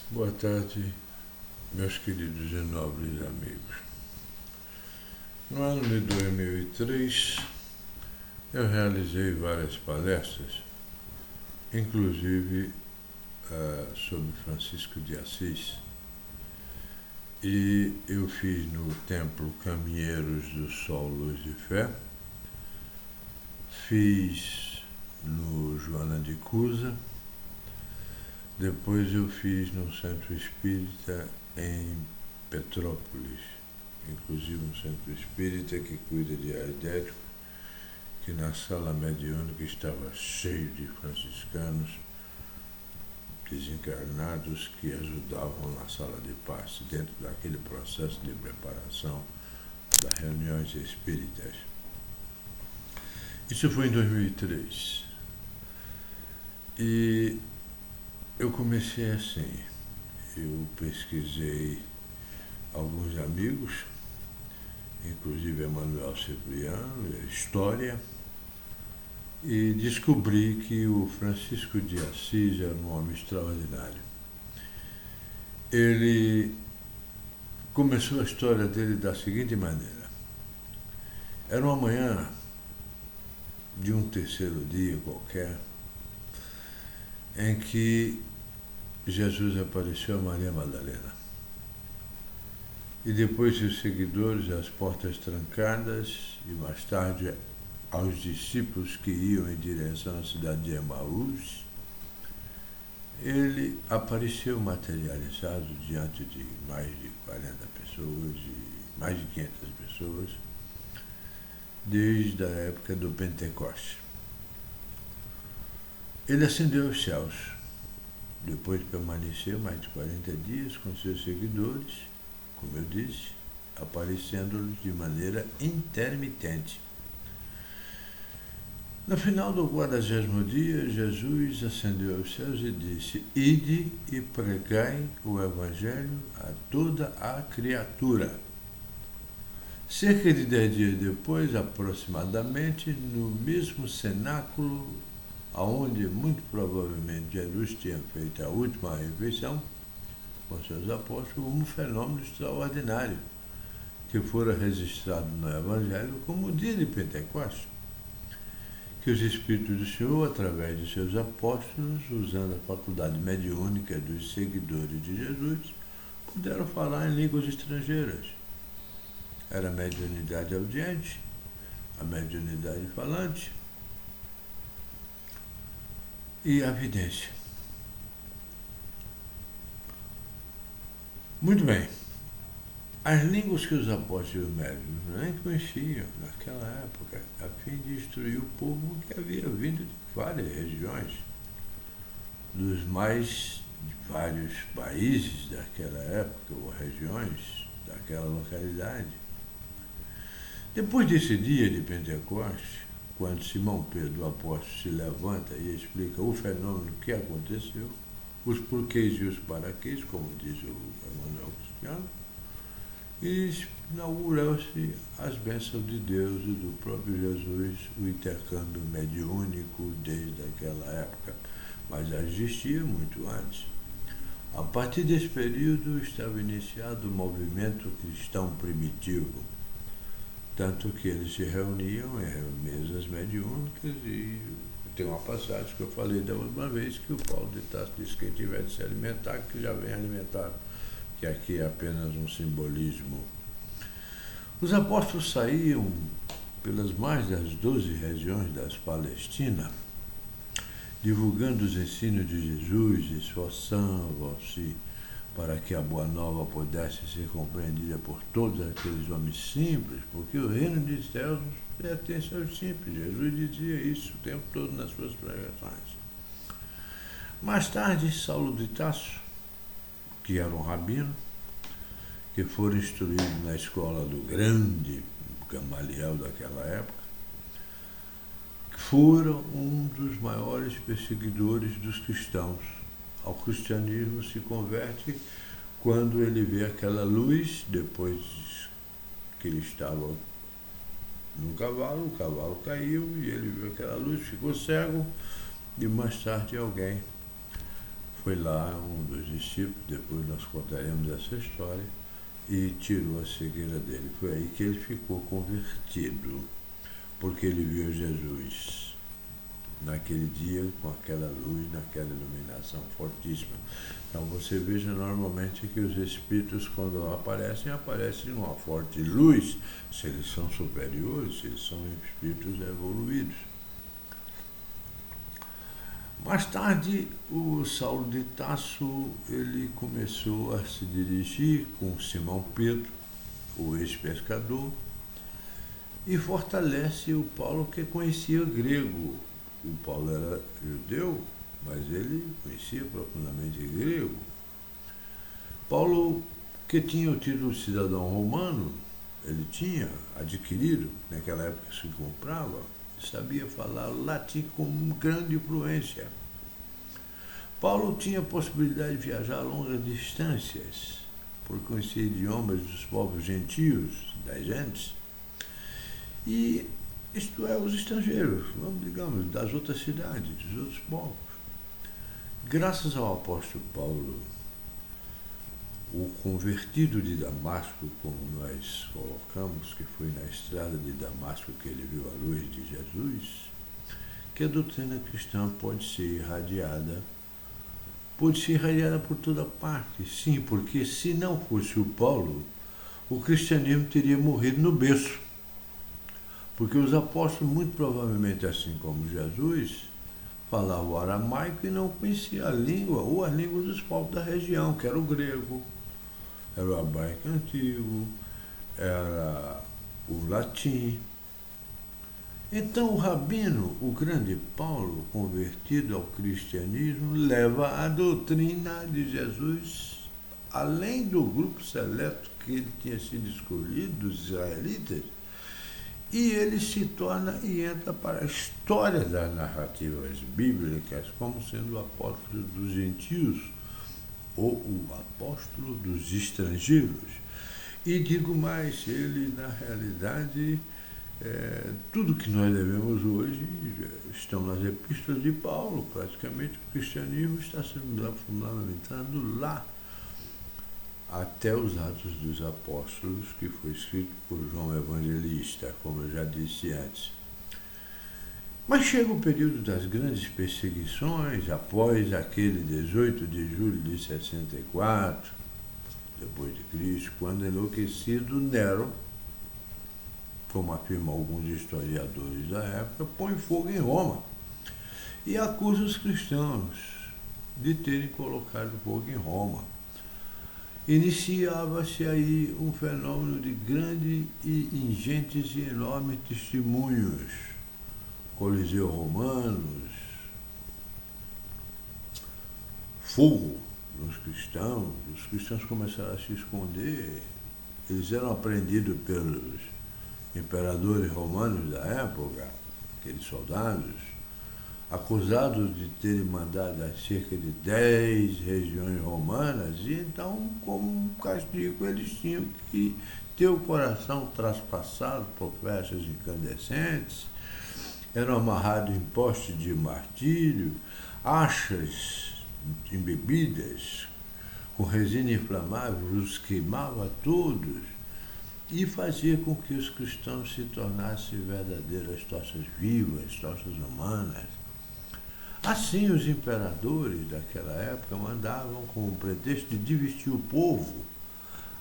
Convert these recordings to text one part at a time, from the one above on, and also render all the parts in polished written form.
Boa tarde, meus queridos e nobres amigos. No ano de 2003, eu realizei várias palestras, inclusive sobre Francisco de Assis, e eu fiz no Templo Caminheiros do Sol, Luz e Fé, fiz no Joana de Cusa, depois eu fiz no Centro Espírita em Petrópolis, inclusive um centro espírita que cuida de aidéticos, que na sala mediúnica estava cheio de franciscanos desencarnados que ajudavam na sala de passe, dentro daquele processo de preparação das reuniões espíritas. Isso foi em 2003. E eu comecei assim, eu pesquisei alguns amigos, inclusive Emmanuel Cipriano, a história, e descobri que o Francisco de Assis era um homem extraordinário. Ele começou a história dele da seguinte maneira. Era uma manhã de um terceiro dia qualquer, em que Jesus apareceu a Maria Madalena. E depois seus seguidores, as portas trancadas, e mais tarde aos discípulos que iam em direção à cidade de Emaús, ele apareceu materializado diante de mais de 40 pessoas, e mais de 500 pessoas, desde a época do Pentecoste. Ele ascendeu aos céus, depois permaneceu mais de 40 dias com seus seguidores, como eu disse, aparecendo-lhes de maneira intermitente. No final do 40º dia, Jesus ascendeu aos céus e disse: Ide e pregai o Evangelho a toda a criatura. Cerca de 10 dias depois, aproximadamente, no mesmo cenáculo aonde muito provavelmente Jesus tinha feito a última refeição com seus apóstolos, um fenômeno extraordinário que fora registrado no Evangelho como o dia de Pentecostes, que os Espíritos do Senhor, através de seus apóstolos, usando a faculdade mediúnica dos seguidores de Jesus, puderam falar em línguas estrangeiras. Era a mediunidade audiente, a mediunidade falante e a vidência. Muito bem. As línguas que os apóstolos médios nem conheciam naquela época, a fim de instruir o povo que havia vindo de várias regiões, dos mais de vários países daquela época, ou regiões daquela localidade. Depois desse dia de Pentecostes, quando Simão Pedro, o apóstolo, se levanta e explica o fenômeno que aconteceu, os porquês e os paraquês, como diz o Emmanuel Cristiano, e inaugurou-se as bênçãos de Deus e do próprio Jesus, o intercâmbio mediúnico desde aquela época, mas já existia muito antes. A partir desse período estava iniciado o movimento cristão primitivo, tanto que eles se reuniam em mesas mediúnicas, e tem uma passagem que eu falei da última vez, que o Paulo de Tarso disse que quem tiver de se alimentar, que já vem alimentado, que aqui é apenas um simbolismo. Os apóstolos saíam pelas mais das 12 regiões das Palestinas, divulgando os ensinos de Jesus, esforçando-se para que a Boa Nova pudesse ser compreendida por todos aqueles homens simples, porque o reino dos céus pertence aos simples. Jesus dizia isso o tempo todo nas suas pregações. Mais tarde, Saulo de Tarso, que era um rabino, que foram instruídos na escola do grande Gamaliel daquela época, foram um dos maiores perseguidores dos cristãos. Ao cristianismo se converte quando ele vê aquela luz, depois que ele estava no cavalo, o cavalo caiu e ele viu aquela luz, ficou cego, e mais tarde alguém foi lá um dos discípulos, depois nós contaremos essa história, e tirou a cegueira dele. Foi aí que ele ficou convertido, porque ele viu Jesus naquele dia com aquela luz, naquela iluminação fortíssima. Então você veja normalmente que os espíritos, quando aparecem numa forte luz, se eles são superiores, se eles são espíritos evoluídos. Mais tarde, o Saulo de Tarso, ele começou a se dirigir com Simão Pedro, o ex-pescador, e fortalece o Paulo, que conhecia grego. O Paulo era judeu, mas ele conhecia profundamente grego. Paulo, que tinha o título de cidadão romano, ele tinha adquirido, naquela época se comprava, sabia falar latim com grande fluência. Paulo tinha a possibilidade de viajar a longas distâncias, por conhecer idiomas dos povos gentios, das gentes, e isto é, os estrangeiros, digamos, das outras cidades, dos outros povos. Graças ao apóstolo Paulo, o convertido de Damasco, como nós colocamos, que foi na estrada de Damasco que ele viu a luz de Jesus, que a doutrina cristã pode ser irradiada por toda parte. Sim, porque se não fosse o Paulo, o cristianismo teria morrido no berço. Porque os apóstolos, muito provavelmente assim como Jesus, falavam o aramaico e não conheciam a língua, ou as línguas dos povos da região, que era o grego, era o hebraico antigo, era o latim. Então o rabino, o grande Paulo, convertido ao cristianismo, leva a doutrina de Jesus, além do grupo seleto que ele tinha sido escolhido, dos israelitas, e ele se torna e entra para a história das narrativas bíblicas como sendo o apóstolo dos gentios ou o apóstolo dos estrangeiros. E digo mais, ele na realidade, tudo que nós devemos hoje estão nas epístolas de Paulo. Praticamente o cristianismo está se fundamentando lá, até os Atos dos Apóstolos, que foi escrito por João Evangelista, como eu já disse antes. Mas chega o período das grandes perseguições, após aquele 18 de julho de 64, depois de Cristo, quando enlouquecido Nero, como afirmam alguns historiadores da época, põe fogo em Roma e acusa os cristãos de terem colocado fogo em Roma. Iniciava-se aí um fenômeno de grandes e ingentes e enormes testemunhos. Coliseu romanos, fogo nos cristãos, os cristãos começaram a se esconder, eles eram apreendidos pelos imperadores romanos da época, aqueles soldados, acusados de terem mandado a cerca de 10 regiões romanas, e então, como um castigo, eles tinham que ter o coração traspassado por flechas incandescentes, eram amarrados em postes de martírio, achas embebidas com resina inflamável, os queimava todos e fazia com que os cristãos se tornassem verdadeiras tochas vivas, tochas humanas. Assim, os imperadores daquela época mandavam, com o pretexto de divertir o povo,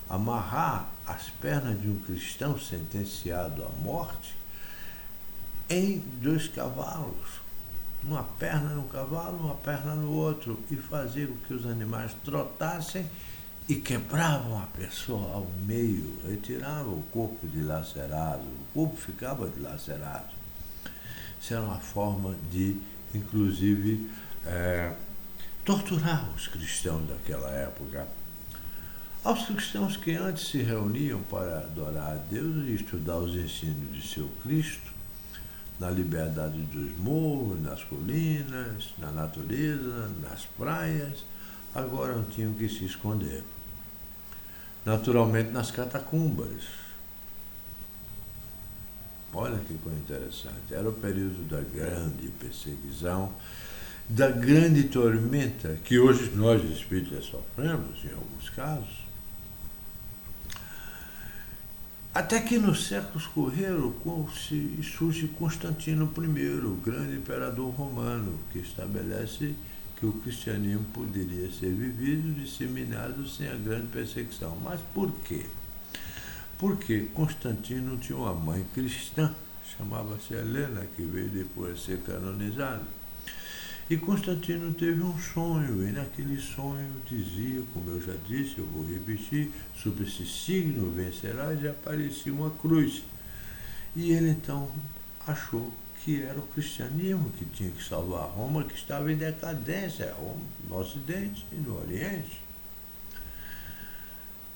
amarrar as pernas de um cristão sentenciado à morte em 2 cavalos, uma perna no cavalo, uma perna no outro, e fazer com que os animais trotassem e quebravam a pessoa ao meio, retiravam o corpo dilacerado, o corpo ficava dilacerado. Isso era uma forma de, inclusive, torturar os cristãos daquela época. Aos cristãos que antes se reuniam para adorar a Deus e estudar os ensinos de seu Cristo, na liberdade dos morros, nas colinas, na natureza, nas praias, agora tinham que se esconder. Naturalmente nas catacumbas. Olha que coisa interessante. Era o período da grande perseguição da grande tormenta que hoje nós espíritas sofremos, em alguns casos, até que nos séculos correram surge Constantino I, o grande imperador romano, que estabelece que o cristianismo poderia ser vivido e disseminado sem a grande perseguição. Mas por quê? Porque Constantino tinha uma mãe cristã, chamava-se Helena, que veio depois a ser canonizada. E Constantino teve um sonho, e naquele sonho dizia, como eu já disse, eu vou repetir, sobre esse signo vencerás, e aparecia uma cruz. E ele então achou que era o cristianismo que tinha que salvar Roma, que estava em decadência, no Ocidente e no Oriente.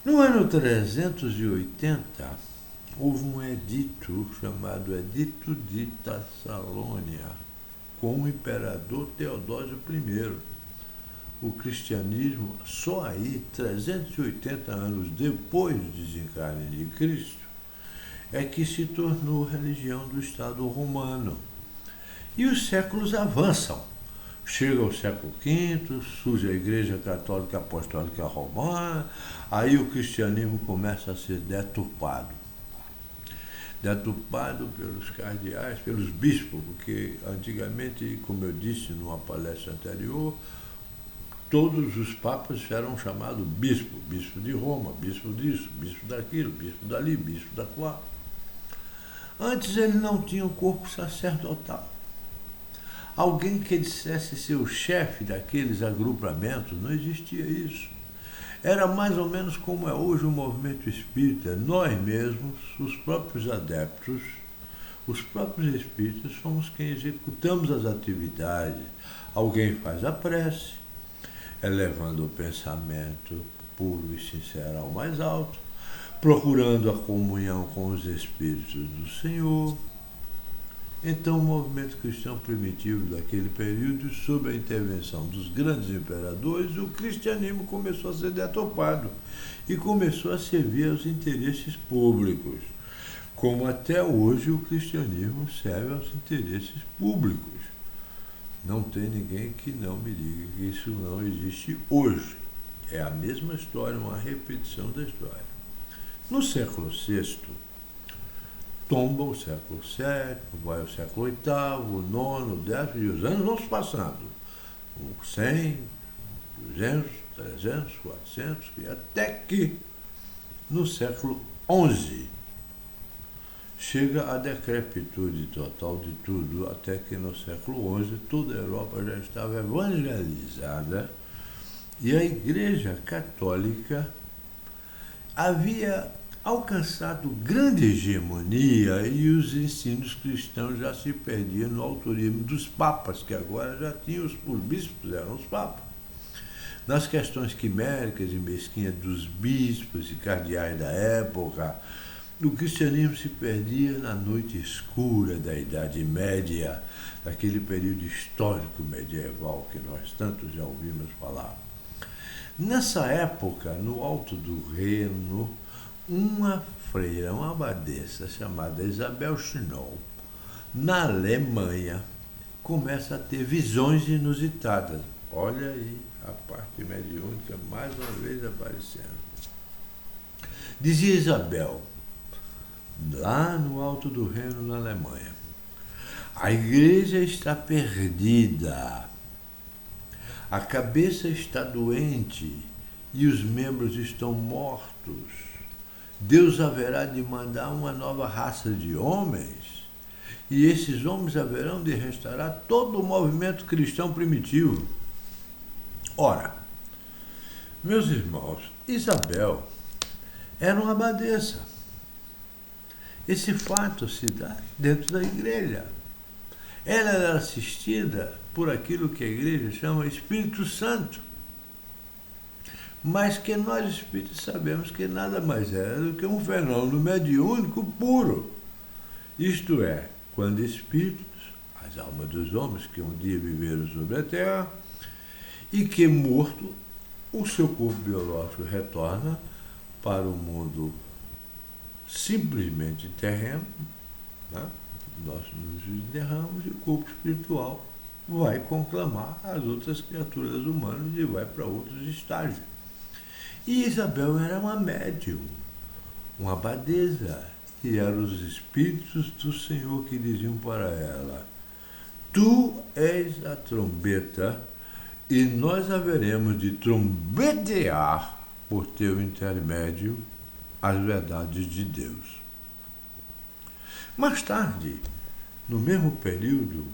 No ano 380, houve um edito chamado Edito de Tassalônia, com o imperador Teodósio I. O cristianismo, só aí, 380 anos depois do desencarne de Cristo, é que se tornou religião do Estado romano. E os séculos avançam. Chega ao século V, surge a Igreja Católica Apostólica Romana, aí o cristianismo começa a ser deturpado pelos cardeais, pelos bispos, porque antigamente, como eu disse numa palestra anterior, todos os papas eram chamados bispo de Roma, bispo disso, bispo daquilo, bispo dali, bispo daquela. Antes ele não tinha um corpo sacerdotal. Alguém que dissesse ser o chefe daqueles agrupamentos, não existia isso. Era mais ou menos como é hoje o movimento espírita. Nós mesmos, os próprios adeptos, os próprios espíritas, somos quem executamos as atividades. Alguém faz a prece, elevando o pensamento puro e sincero ao mais alto, procurando a comunhão com os espíritos do Senhor. Então, o movimento cristão primitivo daquele período, sob a intervenção dos grandes imperadores, o cristianismo começou a ser deturpado e começou a servir aos interesses públicos, como até hoje o cristianismo serve aos interesses públicos. Não tem ninguém que não me diga que isso não existe hoje. É a mesma história, uma repetição da história. No século VI, tomba o século VII, vai o século VIII, o IX, o X, e os anos vão se passando. 100, 200, 300, 400, e até que, no século XI, chega a decrepitude total de tudo, até que no século XI toda a Europa já estava evangelizada e a Igreja Católica havia alcançado grande hegemonia e os ensinos cristãos já se perdiam no autorismo dos papas, que agora já tinham os bispos, eram os papas. Nas questões quiméricas e mesquinhas dos bispos e cardeais da época, o cristianismo se perdia na noite escura da Idade Média, daquele período histórico medieval que nós tanto já ouvimos falar. Nessa época, no Alto do Reno, uma freira, uma abadesa chamada Isabel Chinol, na Alemanha, começa a ter visões inusitadas. Olha aí a parte mediúnica mais uma vez aparecendo. Dizia Isabel, lá no Alto do Reno, na Alemanha, a igreja está perdida, a cabeça está doente e os membros estão mortos. Deus haverá de mandar uma nova raça de homens, e esses homens haverão de restaurar todo o movimento cristão primitivo. Ora, meus irmãos, Isabel era uma abadesa. Esse fato se dá dentro da igreja. Ela era assistida por aquilo que a igreja chama Espírito Santo, mas que nós espíritos sabemos que nada mais é do que um fenômeno mediúnico puro. Isto é, quando espíritos, as almas dos homens que um dia viveram sobre a terra, e que morto, o seu corpo biológico retorna para o mundo simplesmente terreno, né? Nós nos enterramos e o corpo espiritual vai conclamar as outras criaturas humanas e vai para outros estágios. E Isabel era uma médium, uma abadesa, e eram os espíritos do Senhor que diziam para ela: tu és a trombeta e nós haveremos de trombetear por teu intermédio as verdades de Deus. Mais tarde, no mesmo período,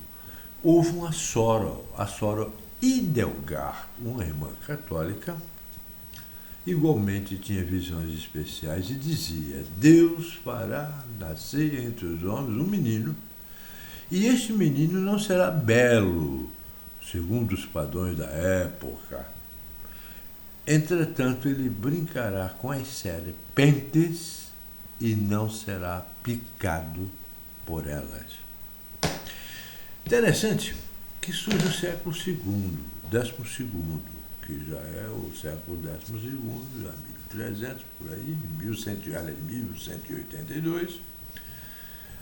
houve uma Soror, a Soror Idelgar, uma irmã católica, igualmente tinha visões especiais e dizia: Deus fará nascer entre os homens um menino, e este menino não será belo, segundo os padrões da época. Entretanto, ele brincará com as serpentes e não será picado por elas. Interessante que surge o século II, XII, que já é o século XII, já 1300, por aí, 1182,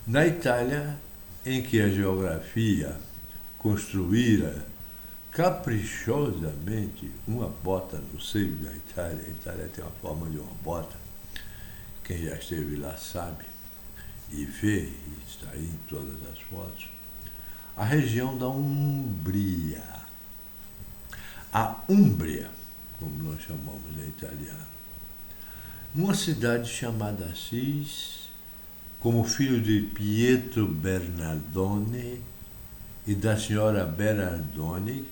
na Itália, em que a geografia construíra caprichosamente uma bota no seio da Itália. A Itália tem uma forma de uma bota, quem já esteve lá sabe e vê, e está aí em todas as fotos, a região da Umbria. A Úmbria, como nós chamamos em italiano. Numa cidade chamada Assis, como filho de Pietro Bernardone e da senhora Bernardone,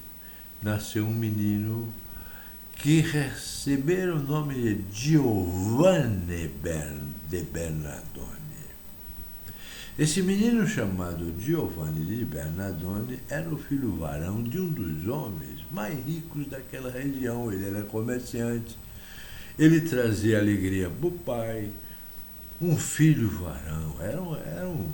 nasceu um menino que recebeu o nome de Giovanni de Bernardone. Esse menino chamado Giovanni de Bernardone era o filho varão de um dos homens mais ricos daquela região. Ele era comerciante, ele trazia alegria para o pai, um filho varão, era o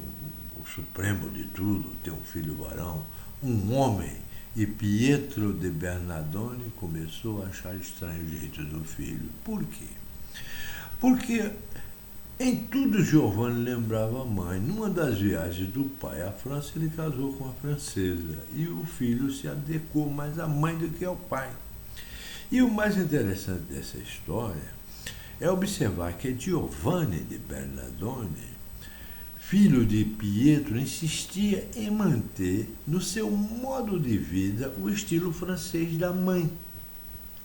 supremo de tudo, ter um filho varão, um homem. E Pietro de Bernardone começou a achar estranho o jeito do filho. Por quê? Porque em tudo Giovanni lembrava a mãe. Numa das viagens do pai à França, ele casou com uma francesa e o filho se adequou mais à mãe do que ao pai. E o mais interessante dessa história é observar que Giovanni de Bernardone, filho de Pietro, insistia em manter no seu modo de vida o estilo francês da mãe.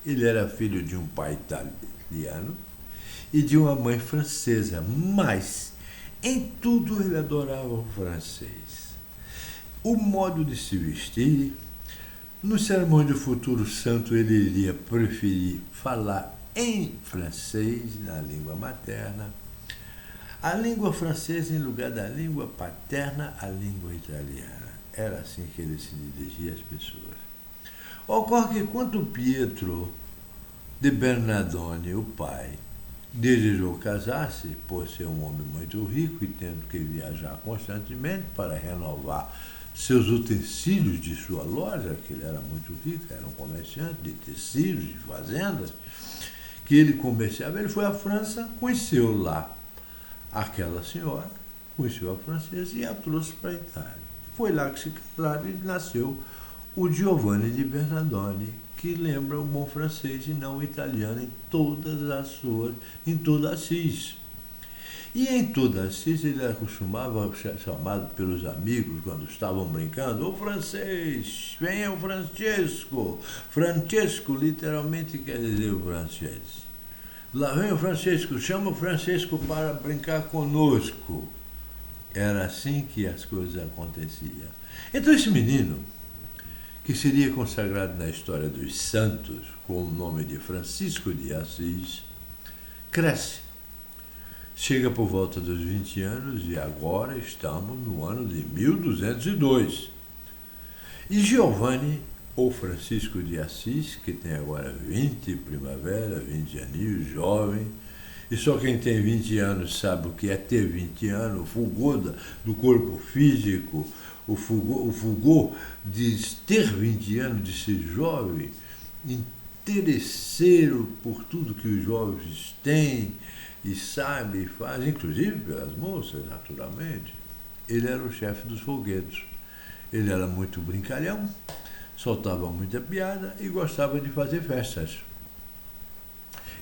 Ele era filho de um pai italiano e de uma mãe francesa, mas em tudo ele adorava o francês. O modo de se vestir, no sermão do futuro santo ele iria preferir falar em francês, na língua materna, a língua francesa em lugar da língua paterna, a língua italiana. Era assim que ele se dirigia às pessoas. Ocorre que quando Pietro de Bernardone, o pai, desejou casar-se, por ser um homem muito rico e tendo que viajar constantemente para renovar seus utensílios de sua loja, que ele era muito rico, era um comerciante de tecidos, de fazendas, que ele comerciava, ele foi à França, conheceu lá aquela senhora, conheceu a francesa e a trouxe para a Itália. Foi lá que se casaram e nasceu o Giovanni de Bernardone, que lembra um bom francês e não italiano em toda Assis. E em toda Assis ele costumava ser chamado pelos amigos quando estavam brincando: o francês, venha o Francesco. Francesco literalmente quer dizer o francês. Lá vem o Francesco, chama o Francesco para brincar conosco. Era assim que as coisas aconteciam. Então esse menino, que seria consagrado na história dos santos com o nome de Francisco de Assis, cresce. Chega por volta dos 20 anos e agora estamos no ano de 1202. E Giovanni, ou Francisco de Assis, que tem agora 20 primavera, 20 aninhos, jovem, e só quem tem 20 anos sabe o que é ter 20 anos, o fulgor do corpo físico, o fulgor de ter 20 anos, de ser jovem, interesseiro por tudo que os jovens têm e sabem e fazem, inclusive pelas moças, naturalmente. Ele era o chefe dos folguedos. Ele era muito brincalhão, soltava muita piada e gostava de fazer festas.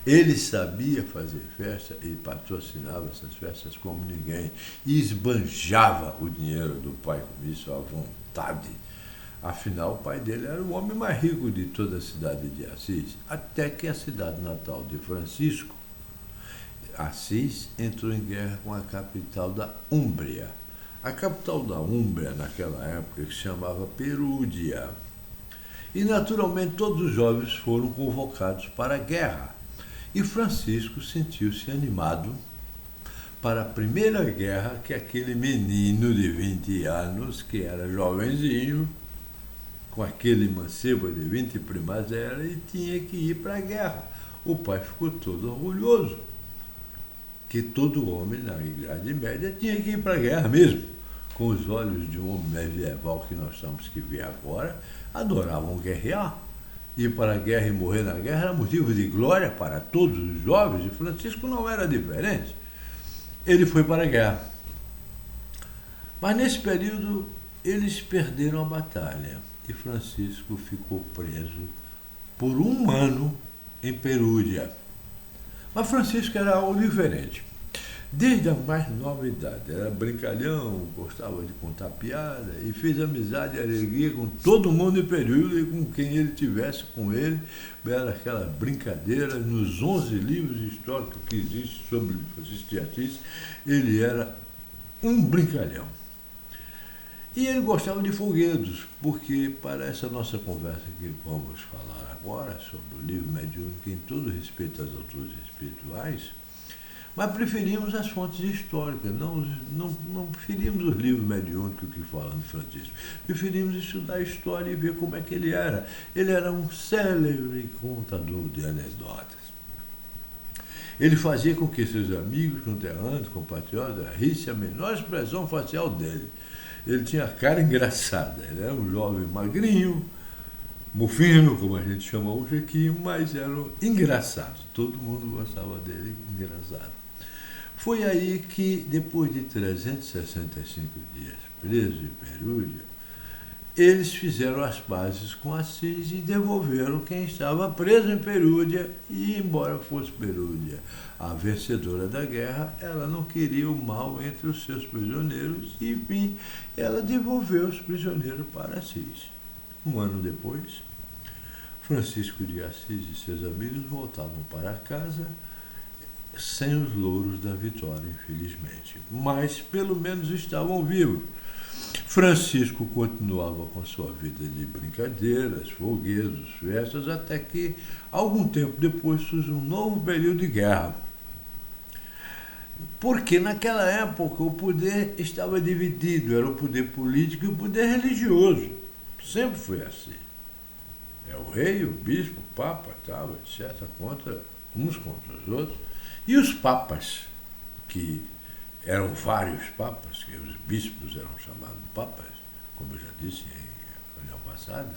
Ele sabia fazer festa e patrocinava essas festas como ninguém. E esbanjava o dinheiro do pai com isso à vontade. Afinal, o pai dele era o homem mais rico de toda a cidade de Assis, até que a cidade natal de Francisco, Assis, entrou em guerra com a capital da Úmbria. A capital da Úmbria, naquela época, se chamava Perúdia. E, naturalmente, todos os jovens foram convocados para a guerra. E Francisco sentiu-se animado para a primeira guerra que aquele menino de 20 anos, que era jovenzinho, com aquele mancebo de 20 primavera, e tinha que ir para a guerra. O pai ficou todo orgulhoso, que todo homem na Idade Média tinha que ir para a guerra mesmo. Com os olhos de um homem medieval que nós temos que ver agora, adoravam guerrear. Ir para a guerra e morrer na guerra era motivo de glória para todos os jovens, e Francisco não era diferente. Ele foi para a guerra. Mas nesse período eles perderam a batalha e Francisco ficou preso por 1 ano em Perúdia. Mas Francisco era algo diferente. Desde a mais nova idade, era brincalhão, gostava de contar piada e fez amizade e alegria com todo mundo em Perúdia e com quem ele tivesse com ele. Era aquela brincadeira. Nos 11 livros históricos que existem sobre Francisco de Assis, ele era um brincalhão. E ele gostava de folguedos, porque para essa nossa conversa que vamos falar agora sobre o livro mediúnico, em todo respeito às autores espirituais, mas preferimos as fontes históricas, não preferimos os livros mediúnicos que falam de Francisco. Preferimos estudar a história e ver como é que ele era. Ele era um célebre contador de anedotas. Ele fazia com que seus amigos, conterrâneos, compatriotas, rissem a menor expressão facial dele. Ele tinha a cara engraçada, ele era um jovem magrinho, mufino, como a gente chama hoje aqui, mas era engraçado. Todo mundo gostava dele, engraçado. Foi aí que, depois de 365 dias preso em Perúdia, eles fizeram as pazes com Assis e devolveram quem estava preso em Perúdia. E, embora fosse Perúdia a vencedora da guerra, ela não queria o mal entre os seus prisioneiros e, enfim, ela devolveu os prisioneiros para Assis. 1 ano depois, Francisco de Assis e seus amigos voltavam para casa sem os louros da vitória, infelizmente. Mas, pelo menos, estavam vivos. Francisco continuava com sua vida de brincadeiras, folguedos, festas, até que, algum tempo depois, surgiu um novo período de guerra. Porque, naquela época, o poder estava dividido, era o poder político e o poder religioso. Sempre foi assim. É o rei, o bispo, o papa, tal, etc., uns contra os outros. E os papas, que eram vários papas, que os bispos eram chamados papas, como eu já disse em reunião passada,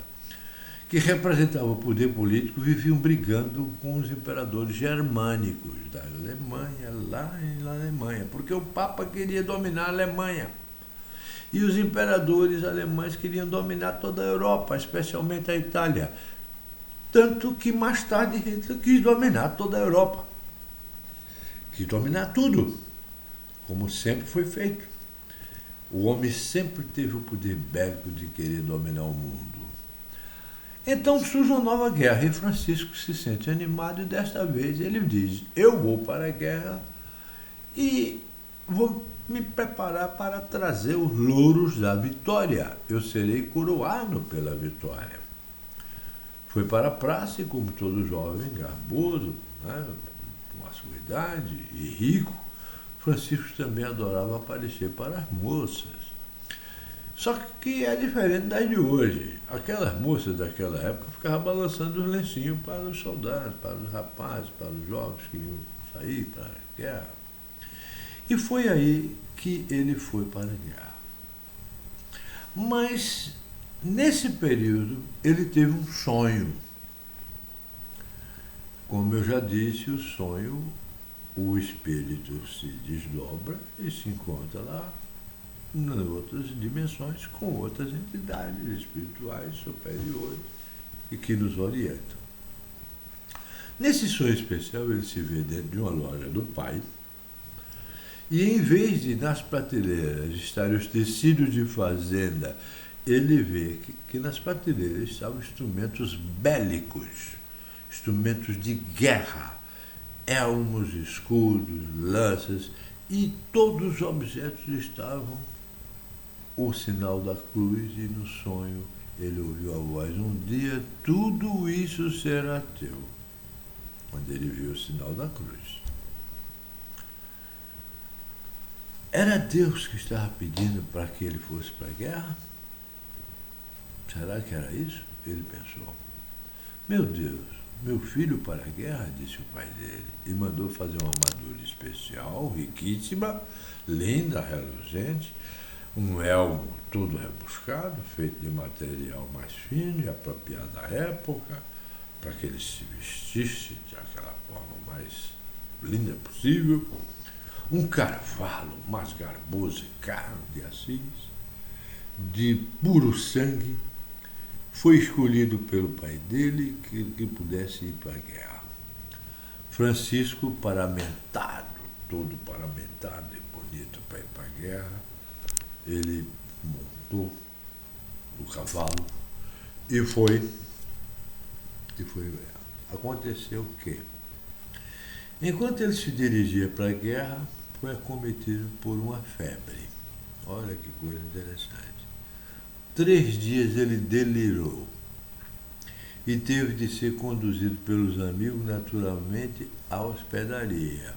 que representavam o poder político, viviam brigando com os imperadores germânicos da Alemanha, lá na Alemanha, porque o papa queria dominar a Alemanha. E os imperadores alemães queriam dominar toda a Europa, especialmente a Itália. Tanto que mais tarde Hitler quis dominar toda a Europa. Quis dominar tudo, como sempre foi feito. O homem sempre teve o poder bélico de querer dominar o mundo. Então surge uma nova guerra e Francisco se sente animado e desta vez ele diz: eu vou para a guerra e vou me preparar para trazer os louros da vitória. Eu serei coroado pela vitória. Foi para a praça e, como todo jovem, garboso, né, com a sua idade e rico, Francisco também adorava aparecer para as moças. Só que é diferente das de hoje. Aquelas moças daquela época ficavam balançando os lencinhos para os soldados, para os rapazes, para os jovens que iam sair para a guerra. E foi aí que ele foi para a guerra. Mas, nesse período, ele teve um sonho. Como eu já disse, o sonho, o espírito se desdobra e se encontra lá em outras dimensões com outras entidades espirituais superiores e que nos orientam. Nesse sonho especial, ele se vê dentro de uma loja do pai e, em vez de nas prateleiras estarem os tecidos de fazenda, ele vê que nas prateleiras estavam instrumentos bélicos, instrumentos de guerra, elmos, escudos, lanças, e todos os objetos estavam o sinal da cruz, e no sonho ele ouviu a voz: um dia tudo isso será teu. Quando ele viu o sinal da cruz. Era Deus que estava pedindo para que ele fosse para a guerra? Será que era isso? Ele pensou. Meu Deus, meu filho para a guerra, disse o pai dele, e mandou fazer uma armadura especial, riquíssima, linda, reluzente, um elmo todo rebuscado, feito de material mais fino e apropriado à época, para que ele se vestisse daquela forma mais linda possível, um cavalo mais garboso e caro de Assis, de puro sangue, foi escolhido pelo pai dele que pudesse ir para a guerra. Francisco, paramentado, todo paramentado e bonito para ir para a guerra, ele montou o cavalo e foi. Aconteceu que, enquanto ele se dirigia para a guerra, foi acometido por uma febre. Olha que coisa interessante. 3 dias ele delirou e teve de ser conduzido pelos amigos, naturalmente, à hospedaria.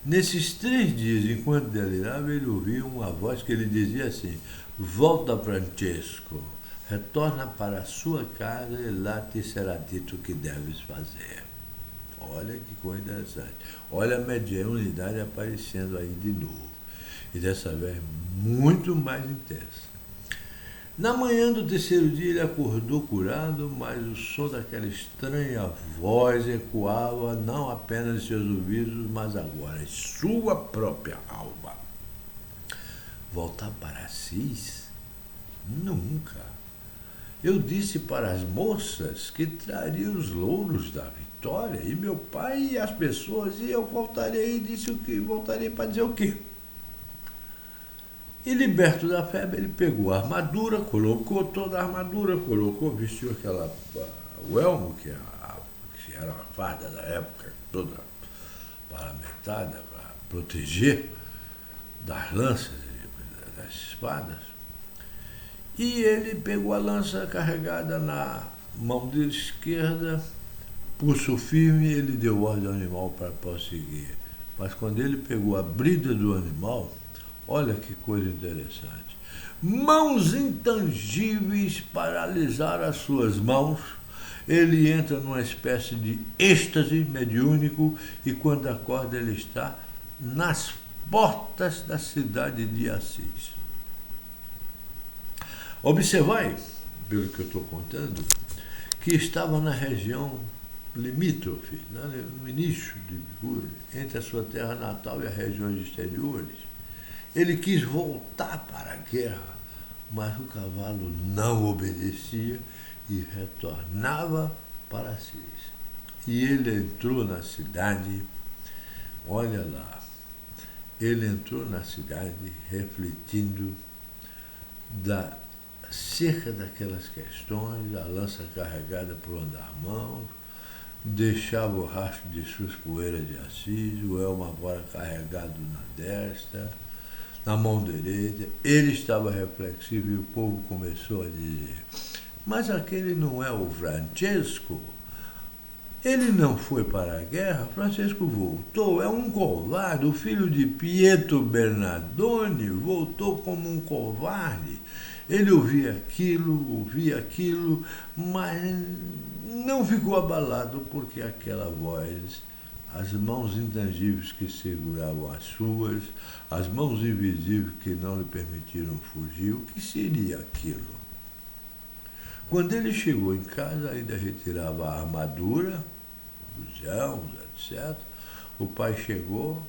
Nesses 3 dias, enquanto delirava, ele ouvia uma voz que lhe dizia assim: volta, Francesco, retorna para a sua casa e lá te será dito o que deves fazer. Olha que coisa interessante. Olha a mediunidade aparecendo aí de novo. E dessa vez muito mais intensa. Na manhã do 3º dia ele acordou curado, mas o som daquela estranha voz ecoava não apenas em seus ouvidos, mas agora em sua própria alma. Voltar para Assis? Nunca. Eu disse para as moças que traria os louros da vitória, e meu pai e as pessoas, e eu voltarei, e disse o que voltarei para dizer o quê? E liberto da febre, ele pegou a armadura, colocou toda a armadura, vestiu o elmo, que era a farda da época, toda paramentada para proteger das lanças e das espadas. E ele pegou a lança carregada na mão dele esquerda, pulso firme, ele deu ordem ao animal para prosseguir. Mas quando ele pegou a brida do animal, olha que coisa interessante. Mãos intangíveis paralisaram as suas mãos. Ele entra numa espécie de êxtase mediúnico e quando acorda ele está nas portas da cidade de Assis. Observai, pelo que eu estou contando, que estava na região limítrofe, no início de Ligúria, entre a sua terra natal e as regiões exteriores. Ele quis voltar para a guerra, mas o cavalo não obedecia e retornava para Assis. E ele entrou na cidade, olha lá, ele entrou na cidade refletindo acerca daquelas questões, a lança carregada por andar-mãos, deixava o rastro de suas poeiras de Assis, o elmo agora carregado na destra, na mão direita. Ele estava reflexivo e o povo começou a dizer: mas aquele não é o Francesco? Ele não foi para a guerra? Francesco voltou, é um covarde, o filho de Pietro Bernardone voltou como um covarde. Ele ouvia aquilo, mas não ficou abalado porque aquela voz, as mãos intangíveis que seguravam as suas, as mãos invisíveis que não lhe permitiram fugir, o que seria aquilo? Quando ele chegou em casa, ainda retirava a armadura, os elmos, etc. O pai chegou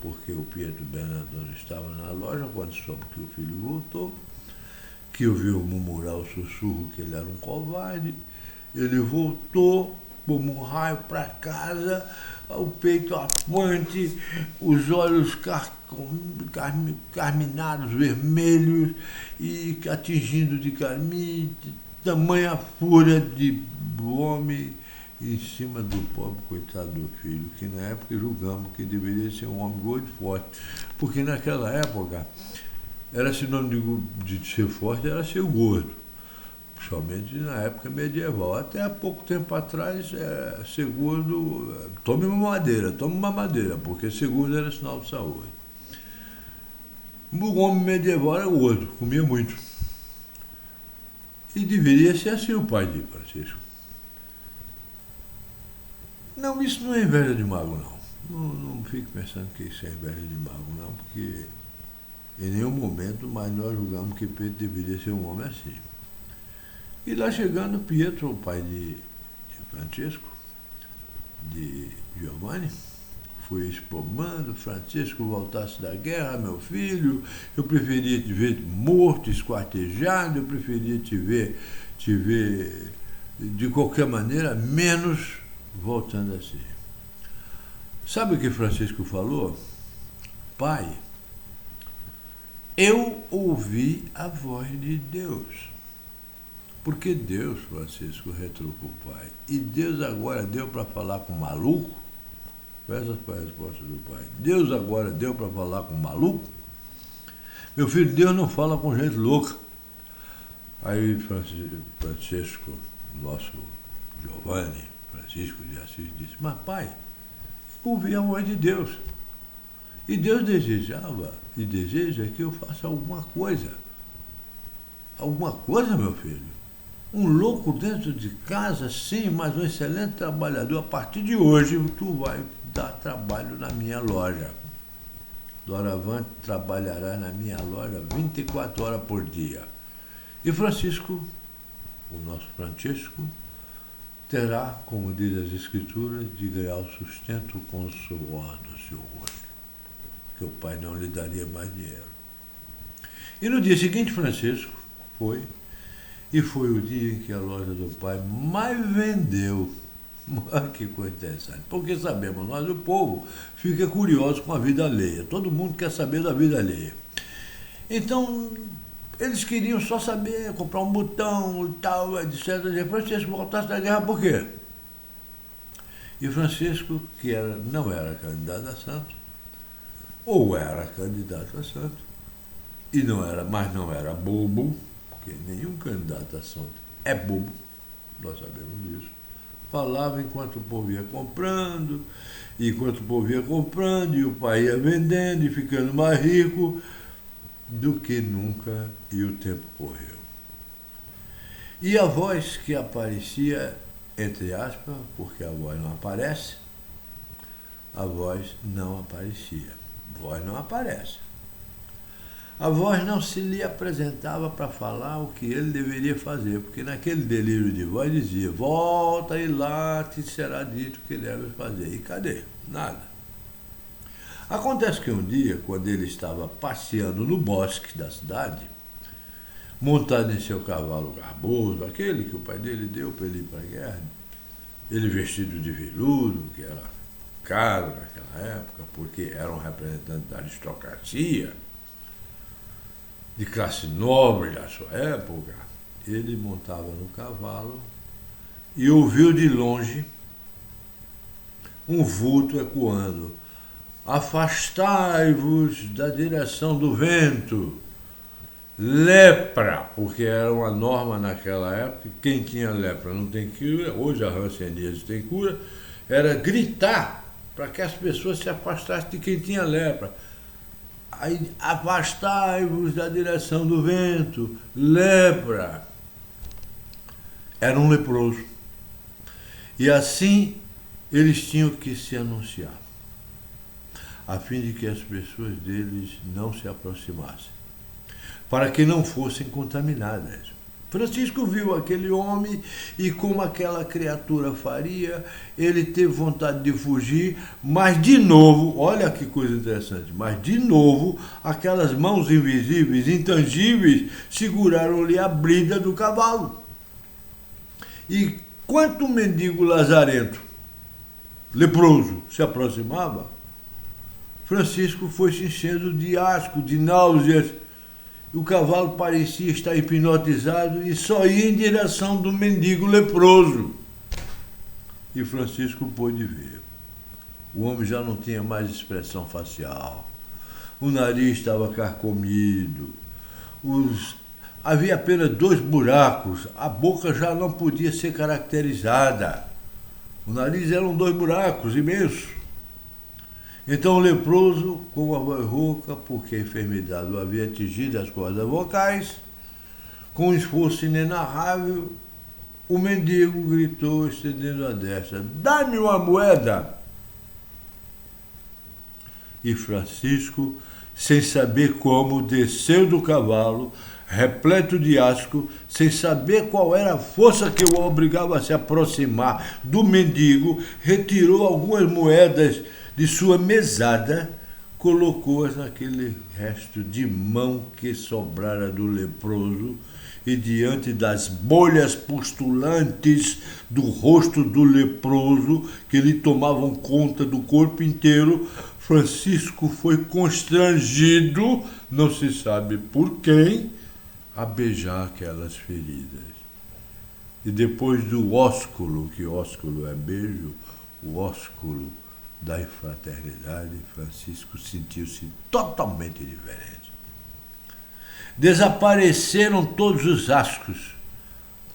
porque o Pietro Bernardone estava na loja quando soube que o filho voltou, que ouviu murmurar o sussurro que ele era um covarde. Ele voltou como um raio para casa, o peito afante, os olhos carminados, vermelhos, e atingindo de carmim, tamanha fúria do homem em cima do pobre coitado do filho, que na época julgamos que deveria ser um homem gordo e forte, porque naquela época era sinônimo de ser forte, era ser gordo, principalmente na época medieval. Até há pouco tempo atrás, ser gordo, tome uma madeira, porque ser gordo era sinal de saúde. O homem medieval era gordo, comia muito. E deveria ser assim o pai de Francisco. Não, isso não é inveja de mago, não. Não fique pensando que isso é inveja de mago, não, porque em nenhum momento mais nós julgamos que Pedro deveria ser um homem assim. E lá chegando, Pietro, o pai de Francisco, de Giovanni, foi expomando: Francisco, voltasse da guerra, meu filho, eu preferia te ver morto, esquartejado, eu preferia te ver de qualquer maneira, menos voltando assim. Sabe o que Francisco falou? Pai, eu ouvi a voz de Deus. Porque Deus, Francisco, retrucou o pai, e Deus agora deu para falar com maluco? Essa foi a resposta do pai. Deus agora deu para falar com maluco? Meu filho, Deus não fala com gente louca. Aí Francisco, nosso Giovanni, Francisco de Assis, disse: mas pai, eu ouvi a voz de Deus. E Deus desejava e deseja que eu faça alguma coisa. Alguma coisa, meu filho? Um louco dentro de casa, sim, mas um excelente trabalhador. A partir de hoje, tu vai dar trabalho na minha loja. Doravante trabalhará na minha loja 24 horas por dia. E Francisco, o nosso Francisco, terá, como diz as Escrituras, de ganhar o sustento com o suor do seu rosto, que o pai não lhe daria mais dinheiro. E no dia seguinte, Francisco foi, e foi o dia em que a loja do pai mais vendeu. Que coisa interessante. Porque sabemos, nós, o povo, fica curioso com a vida alheia. Todo mundo quer saber da vida alheia. Então, eles queriam só saber, comprar um botão e tal, etc. E Francisco voltasse da guerra por quê? E Francisco, que não era candidato a santo, ou era candidato a santo, mas não era bobo, porque nenhum candidato a santo é bobo, nós sabemos disso. Falava enquanto o povo ia comprando, e o pai ia vendendo e ficando mais rico do que nunca, e o tempo correu. E a voz que aparecia, entre aspas, porque a voz não aparece, a voz não aparecia. Voz não aparece. A voz não se lhe apresentava para falar o que ele deveria fazer, porque naquele delírio de voz dizia: volta e lá te será dito o que deves fazer. E cadê? Nada. Acontece que um dia, quando ele estava passeando no bosque da cidade, montado em seu cavalo garboso, aquele que o pai dele deu para ele ir para a guerra, ele vestido de veludo, que era caro naquela época, porque era um representante da aristocracia, de classe nobre da sua época, ele montava no cavalo e ouviu de longe um vulto ecoando: afastai-vos da direção do vento. Lepra, porque era uma norma naquela época, quem tinha lepra não tem cura, hoje a hanseníase tem cura, era gritar para que as pessoas se afastassem de quem tinha lepra. Aí, afastai-vos da direção do vento, lepra. Era um leproso. E assim eles tinham que se anunciar, a fim de que as pessoas deles não se aproximassem, para que não fossem contaminadas. Francisco viu aquele homem e como aquela criatura faria, ele teve vontade de fugir, mas de novo, olha que coisa interessante, mas de novo, aquelas mãos invisíveis, intangíveis, seguraram-lhe a brida do cavalo. E quanto o mendigo lazarento, leproso, se aproximava, Francisco foi se enchendo de asco, de náuseas. O cavalo parecia estar hipnotizado e só ia em direção do mendigo leproso. E Francisco pôde ver. O homem já não tinha mais expressão facial. O nariz estava carcomido. Havia apenas 2 buracos. A boca já não podia ser caracterizada. O nariz eram 2 buracos imensos. Então o leproso, com a voz rouca, porque a enfermidade o havia atingido as cordas vocais, com um esforço inenarrável, o mendigo gritou, estendendo a destra: "Dá-me uma moeda!" E Francisco, sem saber como, desceu do cavalo, repleto de asco, sem saber qual era a força que o obrigava a se aproximar do mendigo, retirou algumas moedas de sua mesada, colocou-as naquele resto de mão que sobrara do leproso e diante das bolhas postulantes do rosto do leproso, que lhe tomavam conta do corpo inteiro, Francisco foi constrangido, não se sabe por quem, a beijar aquelas feridas. E depois do ósculo, que ósculo é beijo, o ósculo da fraternidade, Francisco sentiu-se totalmente diferente. Desapareceram todos os ascos,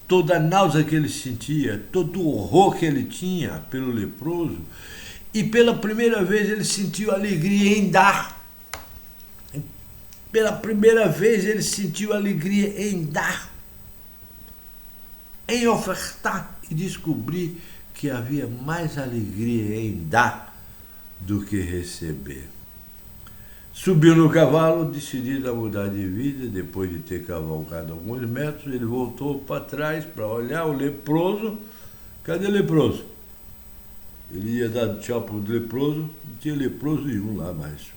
toda a náusea que ele sentia, todo o horror que ele tinha pelo leproso, e pela primeira vez ele sentiu alegria em dar. Pela primeira vez ele sentiu alegria em dar, em ofertar, e descobrir que havia mais alegria em dar do que receber. Subiu no cavalo, decidido a mudar de vida. Depois de ter cavalgado alguns metros, ele voltou para trás para olhar o leproso. Cadê o leproso? Ele ia dar tchau para o leproso, não tinha leproso nenhum lá mais.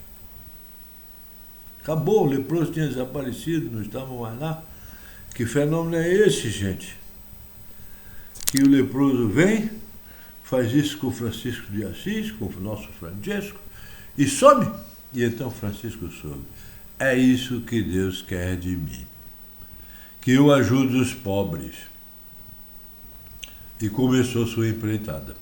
Acabou, o leproso tinha desaparecido, não estava mais lá. Que fenômeno é esse, gente? Que o leproso vem, faz isso com Francisco de Assis, com o nosso Francesco, e some. E então Francisco soube. É isso que Deus quer de mim. Que eu ajude os pobres. E começou sua empreitada.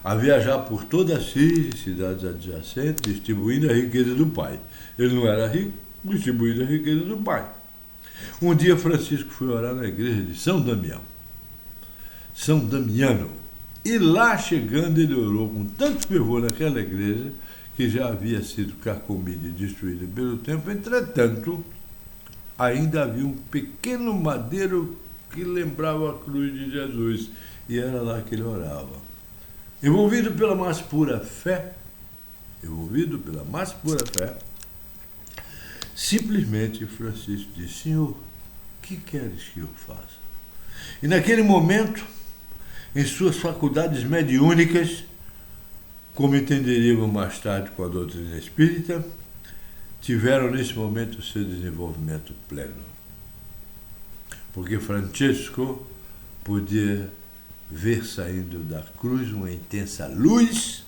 A viajar por toda Assis e cidades adjacentes, distribuindo a riqueza do pai. Ele não era rico, distribuindo a riqueza do pai. Um dia Francisco foi orar na igreja de São Damião. São Damiano. E lá chegando ele orou com tanto fervor naquela igreja que já havia sido carcomida e destruída pelo tempo. Entretanto, ainda havia um pequeno madeiro que lembrava a cruz de Jesus, e era lá que ele orava. Envolvido pela mais pura fé, simplesmente Francisco disse: Senhor, o que queres que eu faça? E naquele momento, em suas faculdades mediúnicas, como entenderíamos mais tarde com a doutrina espírita, tiveram nesse momento o seu desenvolvimento pleno. Porque Francesco podia ver saindo da cruz uma intensa luz,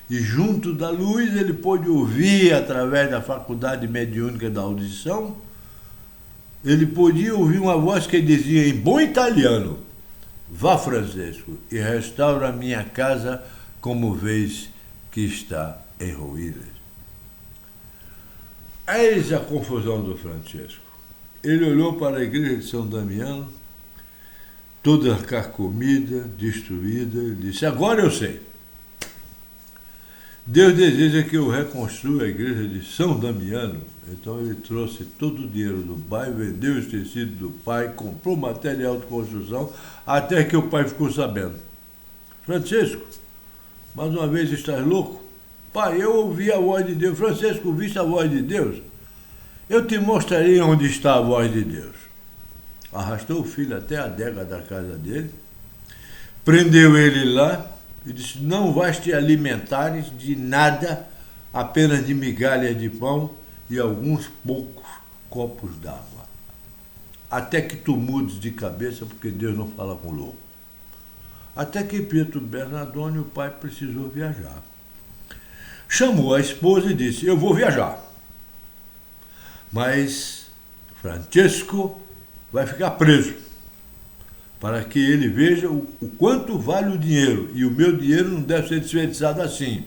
e junto da luz ele pôde ouvir, através da faculdade mediúnica da audição, ele podia ouvir uma voz que dizia em bom italiano: vá, Francesco, e restaura a minha casa como vês que está em ruínas. Eis a confusão do Francesco. Ele olhou para a igreja de São Damiano, toda carcomida, destruída, e disse: agora eu sei. Deus deseja que eu reconstrua a igreja de São Damiano. Então ele trouxe todo o dinheiro do pai, vendeu os tecidos do pai, comprou material de construção, até que o pai ficou sabendo. Francisco, mais uma vez estás louco? Pai, eu ouvi a voz de Deus. Francisco, ouviste a voz de Deus? Eu te mostrarei onde está a voz de Deus. arrastou o filho até a adega da casa dele, prendeu ele lá e disse: não vais te alimentares de nada, apenas de migalhas de pão e alguns poucos copos d'água, até que tu mudes de cabeça, porque Deus não fala com louco. Até que Pietro Bernardone, o pai, precisou viajar. Chamou a esposa e disse: eu vou viajar, mas Francesco vai ficar preso, para que ele veja o quanto vale o dinheiro, e o meu dinheiro não deve ser desperdiçado assim.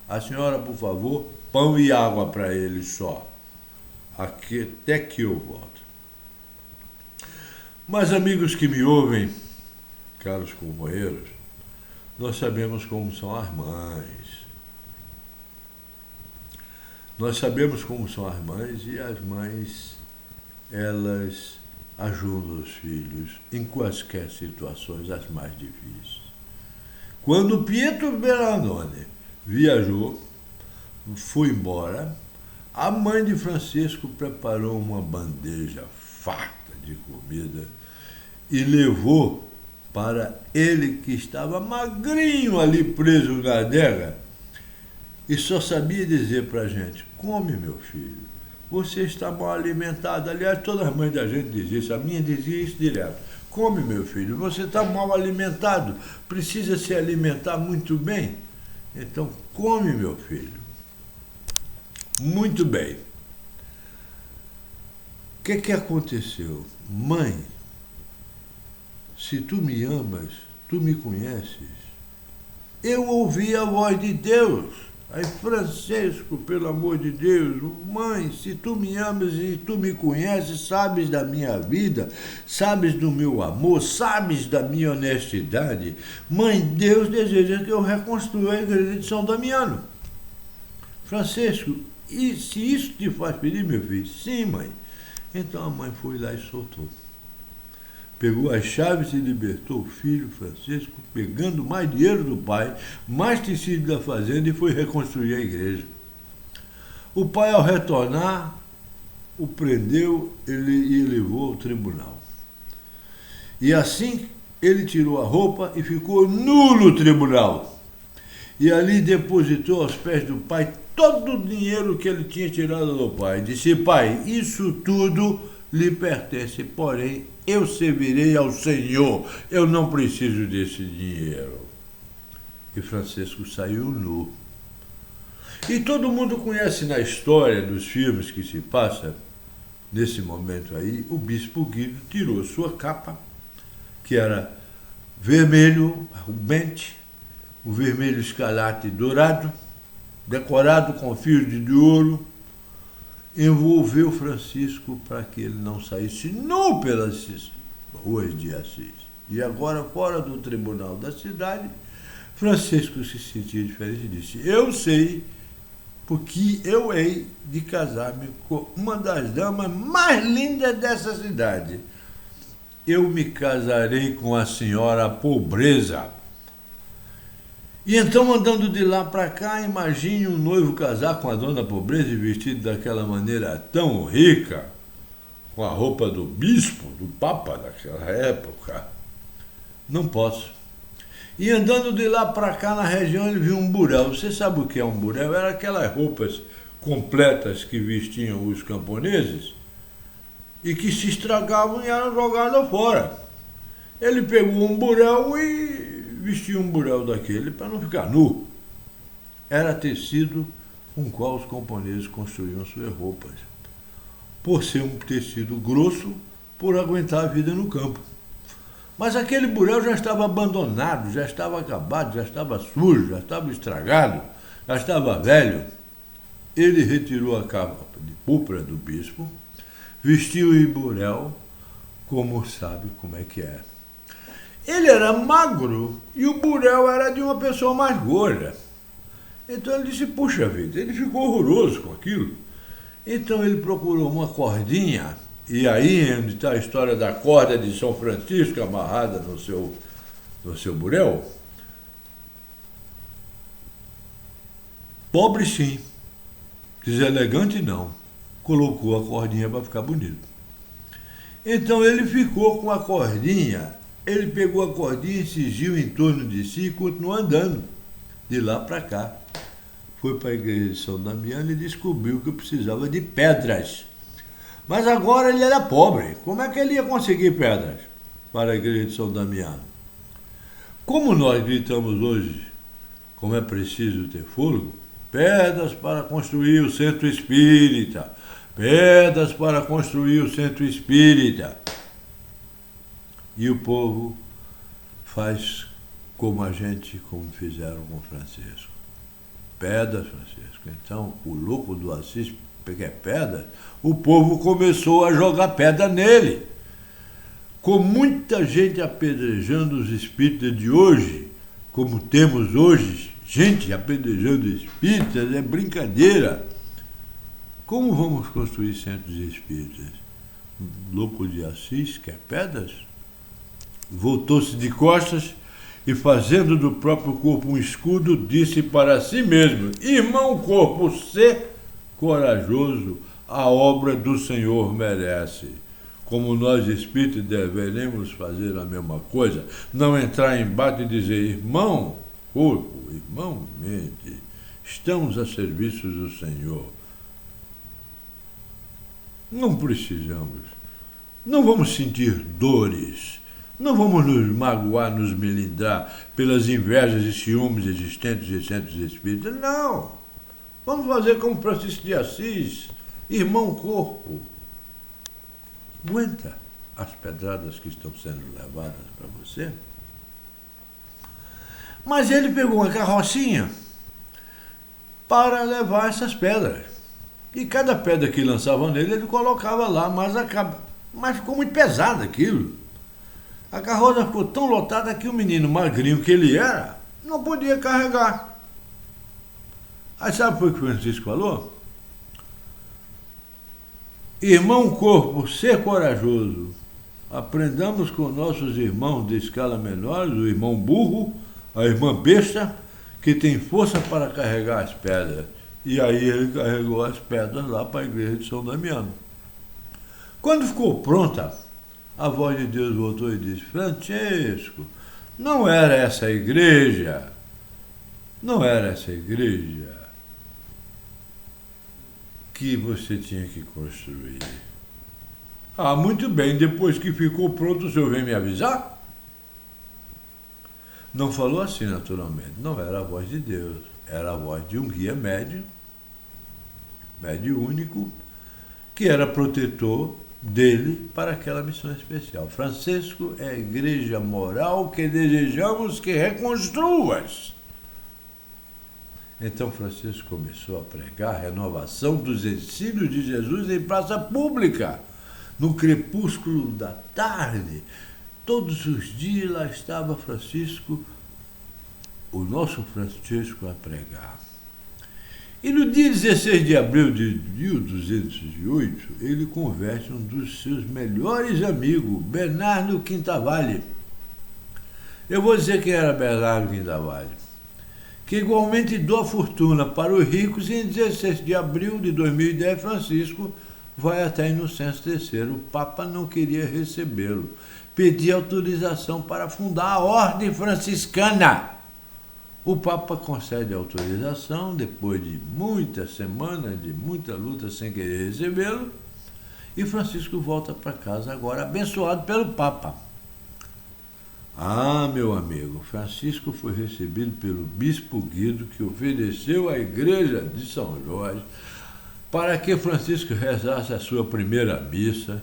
A senhora, por favor, pão e água para ele só, até que eu volto. Mas, amigos que me ouvem, caros companheiros, nós sabemos como são as mães. Nós sabemos como são as mães, e as mães, elas ajudam os filhos em quaisquer situações as mais difíceis. Quando Pietro Bernardone viajou, foi embora, a mãe de Francisco preparou uma bandeja farta de comida e levou para ele, que estava magrinho ali preso na adega, e só sabia dizer para a gente: come, meu filho, você está mal alimentado. Aliás, todas as mães da gente diziam isso, a minha dizia isso direto: come, meu filho, você está mal alimentado, precisa se alimentar muito bem, então come, meu filho. Muito bem. O que aconteceu? Mãe, se tu me amas, tu me conheces. Eu ouvi a voz de Deus. Aí, Francisco, pelo amor de Deus, mãe, se tu me amas e tu me conheces, sabes da minha vida, sabes do meu amor, sabes da minha honestidade. Mãe, Deus deseja que eu reconstrua a igreja de São Damiano. Francisco, e se isso te faz feliz, meu filho? Sim, mãe. Então a mãe foi lá e soltou. Pegou as chaves e libertou o filho Francisco, pegando mais dinheiro do pai, mais tecido da fazenda, e foi reconstruir a igreja. O pai, ao retornar, o prendeu e levou ao tribunal. E assim ele tirou a roupa e ficou nu no tribunal. E ali depositou aos pés do pai todo o dinheiro que ele tinha tirado do pai. Disse: pai, isso tudo lhe pertence, porém eu servirei ao Senhor, eu não preciso desse dinheiro. E Francisco saiu nu. E todo mundo conhece na história dos filmes que se passa, nesse momento aí, o bispo Guido tirou sua capa, que era vermelho, rubente, o vermelho escarlate dourado, decorado com fios de ouro, envolveu Francisco para que ele não saísse nu pelas ruas de Assis. E agora, fora do tribunal da cidade, Francisco se sentia diferente e disse: eu sei, porque eu hei de casar-me com uma das damas mais lindas dessa cidade. Eu me casarei com a senhora Pobreza. E então, andando de lá para cá, imagine um noivo casar com a dona Pobreza e vestido daquela maneira tão rica, com a roupa do bispo, do papa daquela época. Não posso. E andando de lá para cá, na região, ele viu um burel. Você sabe o que é um burel? Era aquelas roupas completas que vestiam os camponeses e que se estragavam e eram jogadas fora. Ele pegou um burel e vestiu um burel daquele para não ficar nu. Era tecido com o qual os camponeses construíam suas roupas, por ser um tecido grosso, por aguentar a vida no campo. Mas aquele burel já estava abandonado, já estava acabado, já estava sujo, já estava estragado, já estava velho. Ele retirou a capa de púrpura do bispo, vestiu o burel, como sabe como é que é. Ele era magro e o burel era de uma pessoa mais gorda. Então ele disse: puxa vida, ele ficou horroroso com aquilo. Então ele procurou uma cordinha, e aí onde está a história da corda de São Francisco amarrada no seu burel. Pobre sim, deselegante não, colocou a cordinha para ficar bonito. Então ele ficou com a cordinha, ele pegou a cordinha e cingiu em torno de si e continuou andando de lá para cá. Foi para a igreja de São Damiano e descobriu que precisava de pedras. Mas agora ele era pobre. Como é que ele ia conseguir pedras para a igreja de São Damiano? Como nós gritamos hoje, como é preciso ter fôlego, pedras para construir o centro espírita, pedras para construir o centro espírita. E o povo faz como a gente, como fizeram com Francisco. Pedras, Francisco. Então, o louco do Assis quer pedra, o povo começou a jogar pedra nele. Com muita gente apedrejando os espíritas de hoje, como temos hoje, gente apedrejando espíritas, é brincadeira. Como vamos construir centros espíritas? Louco de Assis quer pedras? Voltou-se de costas e, fazendo do próprio corpo um escudo, disse para si mesmo: irmão corpo, sê corajoso, a obra do Senhor merece. Como nós espíritos deveremos fazer a mesma coisa, não entrar em embate e dizer: irmão corpo, irmão mente, estamos a serviço do Senhor. Não precisamos, não vamos sentir dores, não vamos nos magoar, nos melindrar pelas invejas e ciúmes existentes em centros espíritas. Não! Vamos fazer como Francisco de Assis, irmão corpo. Aguenta as pedradas que estão sendo levadas para você. Mas ele pegou uma carrocinha para levar essas pedras. E cada pedra que lançavam nele, ele colocava lá, mas ficou muito pesado aquilo. A carroça ficou tão lotada que o menino magrinho que ele era não podia carregar. Aí sabe o que o Francisco falou? Irmão corpo, ser corajoso. Aprendamos com nossos irmãos de escala menor, o irmão burro, a irmã besta, que tem força para carregar as pedras. E aí ele carregou as pedras lá para a igreja de São Damiano. Quando ficou pronta, a voz de Deus voltou e disse: Francisco, não era essa igreja que você tinha que construir. Ah, muito bem, depois que ficou pronto, o senhor vem me avisar? Não falou assim, naturalmente. Não era a voz de Deus, era a voz de um guia médio único, que era protetor dele para aquela missão especial. Francisco é a igreja moral que desejamos que reconstruas. Então Francisco começou a pregar a renovação dos ensinos de Jesus em praça pública, no crepúsculo da tarde. Todos os dias lá estava Francisco, o nosso Francisco, a pregar. E no dia 16 de abril de 1208, ele converte um dos seus melhores amigos, Bernardo Quintavalle. Eu vou dizer quem era Bernardo Quintavalle, que igualmente doa fortuna para os ricos, e em 16 de abril de 2010, Francisco vai até Inocêncio III. O Papa não queria recebê-lo, pedia autorização para fundar a Ordem Franciscana. O Papa concede a autorização, depois de muitas semanas, de muita luta sem querer recebê-lo, e Francisco volta para casa agora abençoado pelo Papa. Ah, meu amigo, Francisco foi recebido pelo Bispo Guido, que ofereceu à igreja de São Jorge para que Francisco rezasse a sua primeira missa.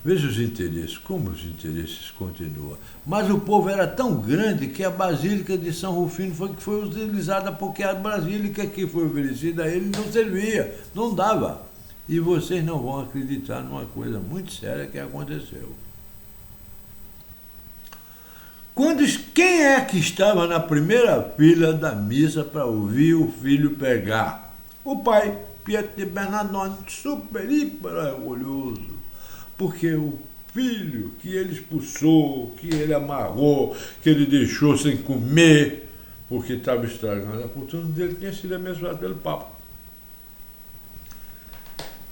Veja os interesses, como os interesses continuam. Mas o povo era tão grande que a Basílica de São Rufino foi utilizada, porque a Basílica que foi oferecida a ele não servia, não dava. E vocês não vão acreditar numa coisa muito séria que aconteceu. Quem é que estava na primeira fila da missa para ouvir o filho pregar? O pai, Pietro de Bernardone, super, hiper orgulhoso, porque o filho que ele expulsou, que ele amarrou, que ele deixou sem comer, porque estava estragando a fortuna dele, tinha sido abençoado pelo Papa.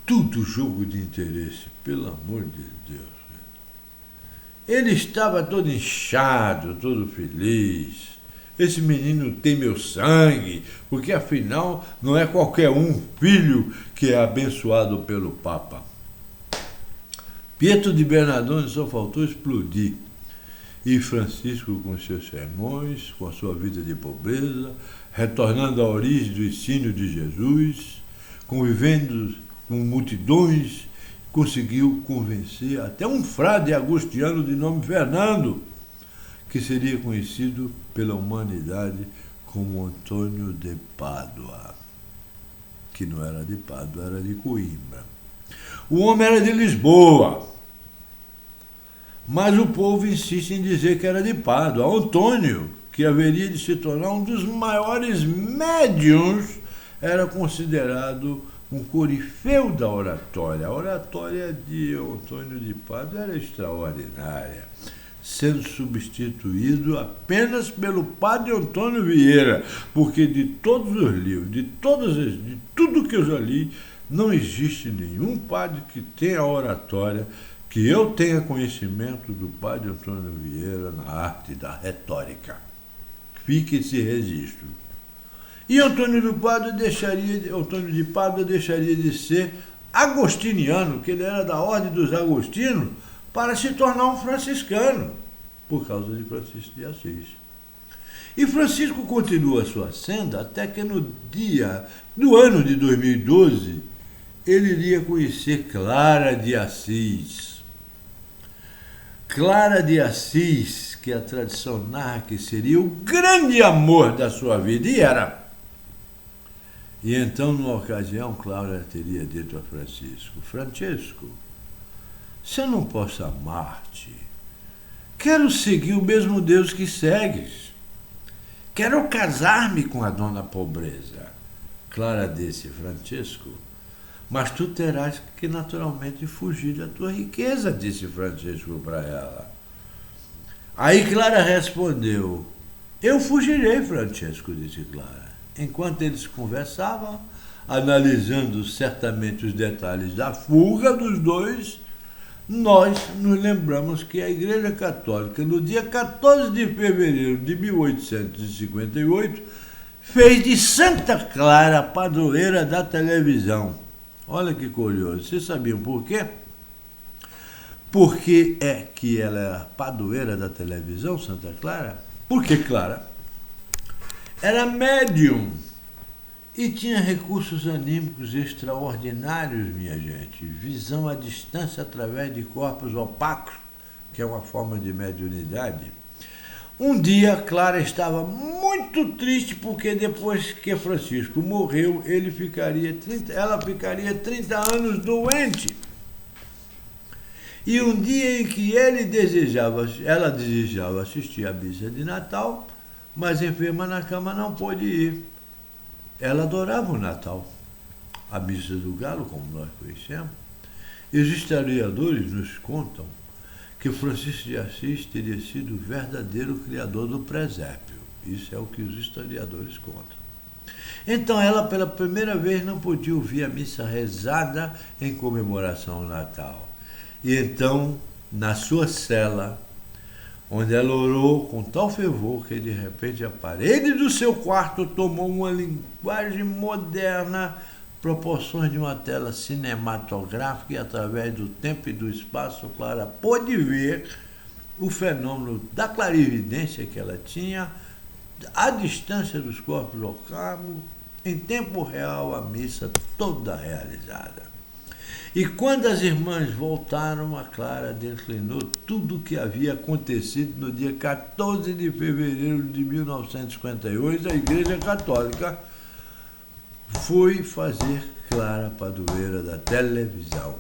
Tudo jogo de interesse, pelo amor de Deus. Ele estava todo inchado, todo feliz. Esse menino tem meu sangue, porque afinal não é qualquer um filho que é abençoado pelo Papa. Pietro de Bernardone só faltou explodir. E Francisco, com seus sermões, com a sua vida de pobreza, retornando à origem do ensino de Jesus, convivendo com multidões, conseguiu convencer até um frade agostiniano de nome Fernando, que seria conhecido pela humanidade como Antônio de Pádua, que não era de Pádua, era de Coimbra. O homem era de Lisboa, mas o povo insiste em dizer que era de Pádua. Antônio, que haveria de se tornar um dos maiores médiuns, era considerado um corifeu da oratória. A oratória de Antônio de Pádua era extraordinária, sendo substituído apenas pelo padre Antônio Vieira, porque de todos os livros, de tudo que eu já li, não existe nenhum padre que tenha oratória, que eu tenha conhecimento do padre Antônio Vieira na arte da retórica. Fique esse registro. E Antônio de Pádua deixaria de ser agostiniano, que ele era da ordem dos agostinos, para se tornar um franciscano, por causa de Francisco de Assis. E Francisco continua a sua senda até que no dia do ano de 2012, ele iria conhecer Clara de Assis. Clara de Assis, que a tradição narra que seria o grande amor da sua vida, e era. E então, numa ocasião, Clara teria dito a Francisco: Francesco, se eu não posso amar-te, quero seguir o mesmo Deus que segues. Quero casar-me com a dona pobreza. Clara disse: Francesco, mas tu terás que naturalmente fugir da tua riqueza, disse Francisco para ela. Aí Clara respondeu: eu fugirei, Francesco, disse Clara. Enquanto eles conversavam, analisando certamente os detalhes da fuga dos dois, nós nos lembramos que a Igreja Católica, no dia 14 de fevereiro de 1858, fez de Santa Clara padroeira da televisão. Olha que curioso. Vocês sabiam por quê? Porque é que ela era padroeira da televisão, Santa Clara? Porque Clara era médium e tinha recursos anímicos extraordinários, minha gente. Visão à distância através de corpos opacos, que é uma forma de mediunidade. Um dia, Clara estava muito triste porque depois que Francisco morreu, ela ficaria 30 anos doente. E um dia em que ela desejava assistir à missa de Natal, mas enferma na cama não pôde ir. Ela adorava o Natal, a missa do Galo, como nós conhecemos. E os historiadores nos contam que Francisco de Assis teria sido o verdadeiro criador do presépio. Isso é o que os historiadores contam. Então ela, pela primeira vez, não podia ouvir a missa rezada em comemoração ao Natal. E então, na sua cela, onde ela orou com tal fervor que, de repente, a parede do seu quarto tomou uma linguagem moderna, proporções de uma tela cinematográfica, e através do tempo e do espaço, Clara pôde ver o fenômeno da clarividência que ela tinha, à distância dos corpos locais, em tempo real, a missa toda realizada. E quando as irmãs voltaram, a Clara declinou tudo o que havia acontecido no dia 14 de fevereiro de 1958, a Igreja Católica foi fazer Clara padroeira da televisão.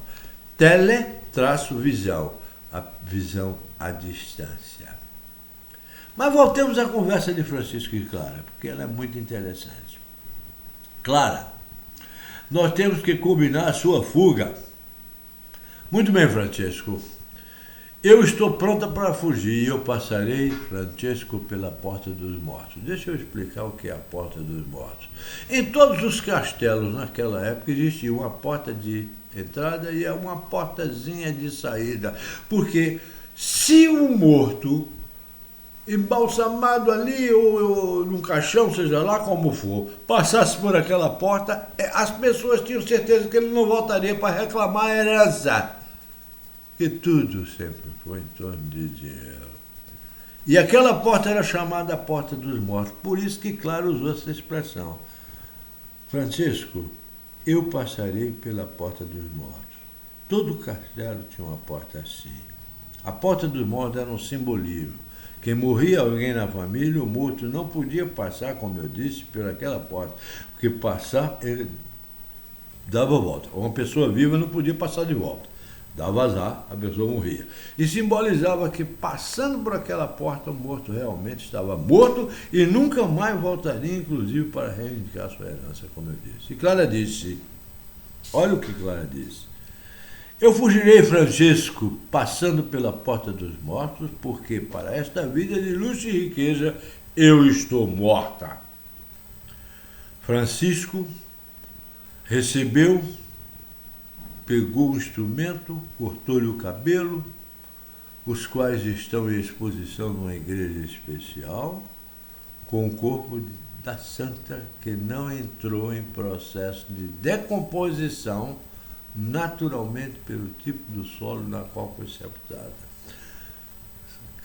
Tele-visão, a visão à distância. Mas voltemos à conversa de Francisco e Clara, porque ela é muito interessante. Clara, nós temos que combinar a sua fuga. Muito bem, Francisco. Eu estou pronta para fugir e eu passarei, Francisco, pela Porta dos Mortos. Deixa eu explicar o que é a Porta dos Mortos. Em todos os castelos naquela época existia uma porta de entrada e uma portazinha de saída, porque Se o morto, embalsamado ali ou num caixão, seja lá como for, passasse por aquela porta, as pessoas tinham certeza que ele não voltaria para reclamar a herança. E tudo sempre foi em torno de dinheiro. E aquela porta era chamada a Porta dos Mortos. Por isso que Clara usou essa expressão. Francisco, eu passarei pela Porta dos Mortos. Todo castelo tinha uma porta assim. A Porta dos Mortos era um simbolismo. Quem morria alguém na família, o morto não podia passar, como eu disse, por aquela porta. Porque passar, ele dava volta. Uma pessoa viva não podia passar de volta. Dava azar, a pessoa morria. E simbolizava que, passando por aquela porta, o morto realmente estava morto e nunca mais voltaria, inclusive, para reivindicar sua herança, como eu disse. E Clara disse, olha o que Clara disse: eu fugirei, Francisco, passando pela porta dos mortos, porque para esta vida de luxo e riqueza eu estou morta. Francisco recebeu, pegou o instrumento, cortou-lhe o cabelo, os quais estão em exposição numa igreja especial, com o corpo da santa que não entrou em processo de decomposição naturalmente pelo tipo do solo na qual foi sepultada.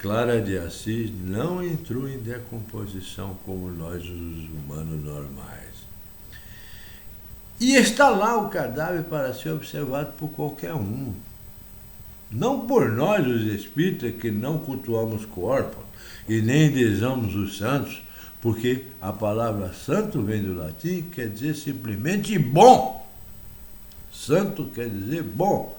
Clara de Assis não entrou em decomposição como nós, os humanos normais. E está lá o cadáver para ser observado por qualquer um. Não por nós, os espíritas, que não cultuamos corpos e nem desamos os santos, porque a palavra santo vem do latim, quer dizer simplesmente bom. Santo quer dizer bom.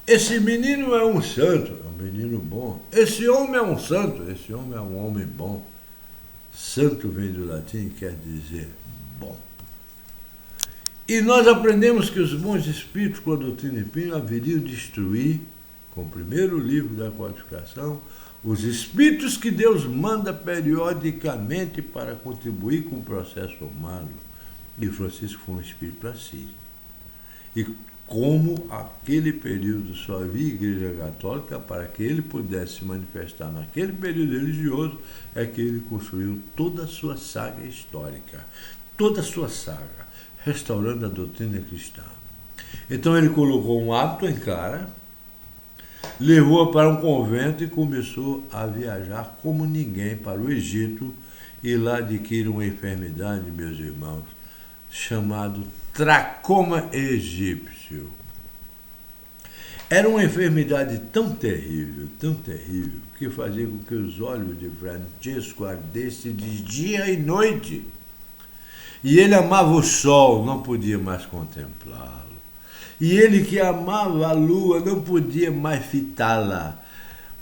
Esse menino é um santo, é um menino bom. Esse homem é um santo, esse homem é um homem bom. Santo vem do latim e quer dizer bom. E nós aprendemos que os bons espíritos, com a doutrina espírita, haveriam destruir, com o primeiro livro da codificação, os espíritos que Deus manda periodicamente para contribuir com o processo humano. E Francisco foi um espírito assim. E como aquele período só havia Igreja Católica, para que ele pudesse se manifestar naquele período religioso, é que ele construiu toda a sua saga histórica, toda a sua saga, restaurando a doutrina cristã. Então ele colocou um hábito em Clara, levou-a para um convento e começou a viajar como ninguém para o Egito, e lá adquire uma enfermidade, meus irmãos, chamado tracoma egípcio. Era uma enfermidade tão terrível, que fazia com que os olhos de Francisco ardessem de dia e noite. E ele amava o sol, não podia mais contemplá-lo. E ele que amava a lua, não podia mais fitá-la.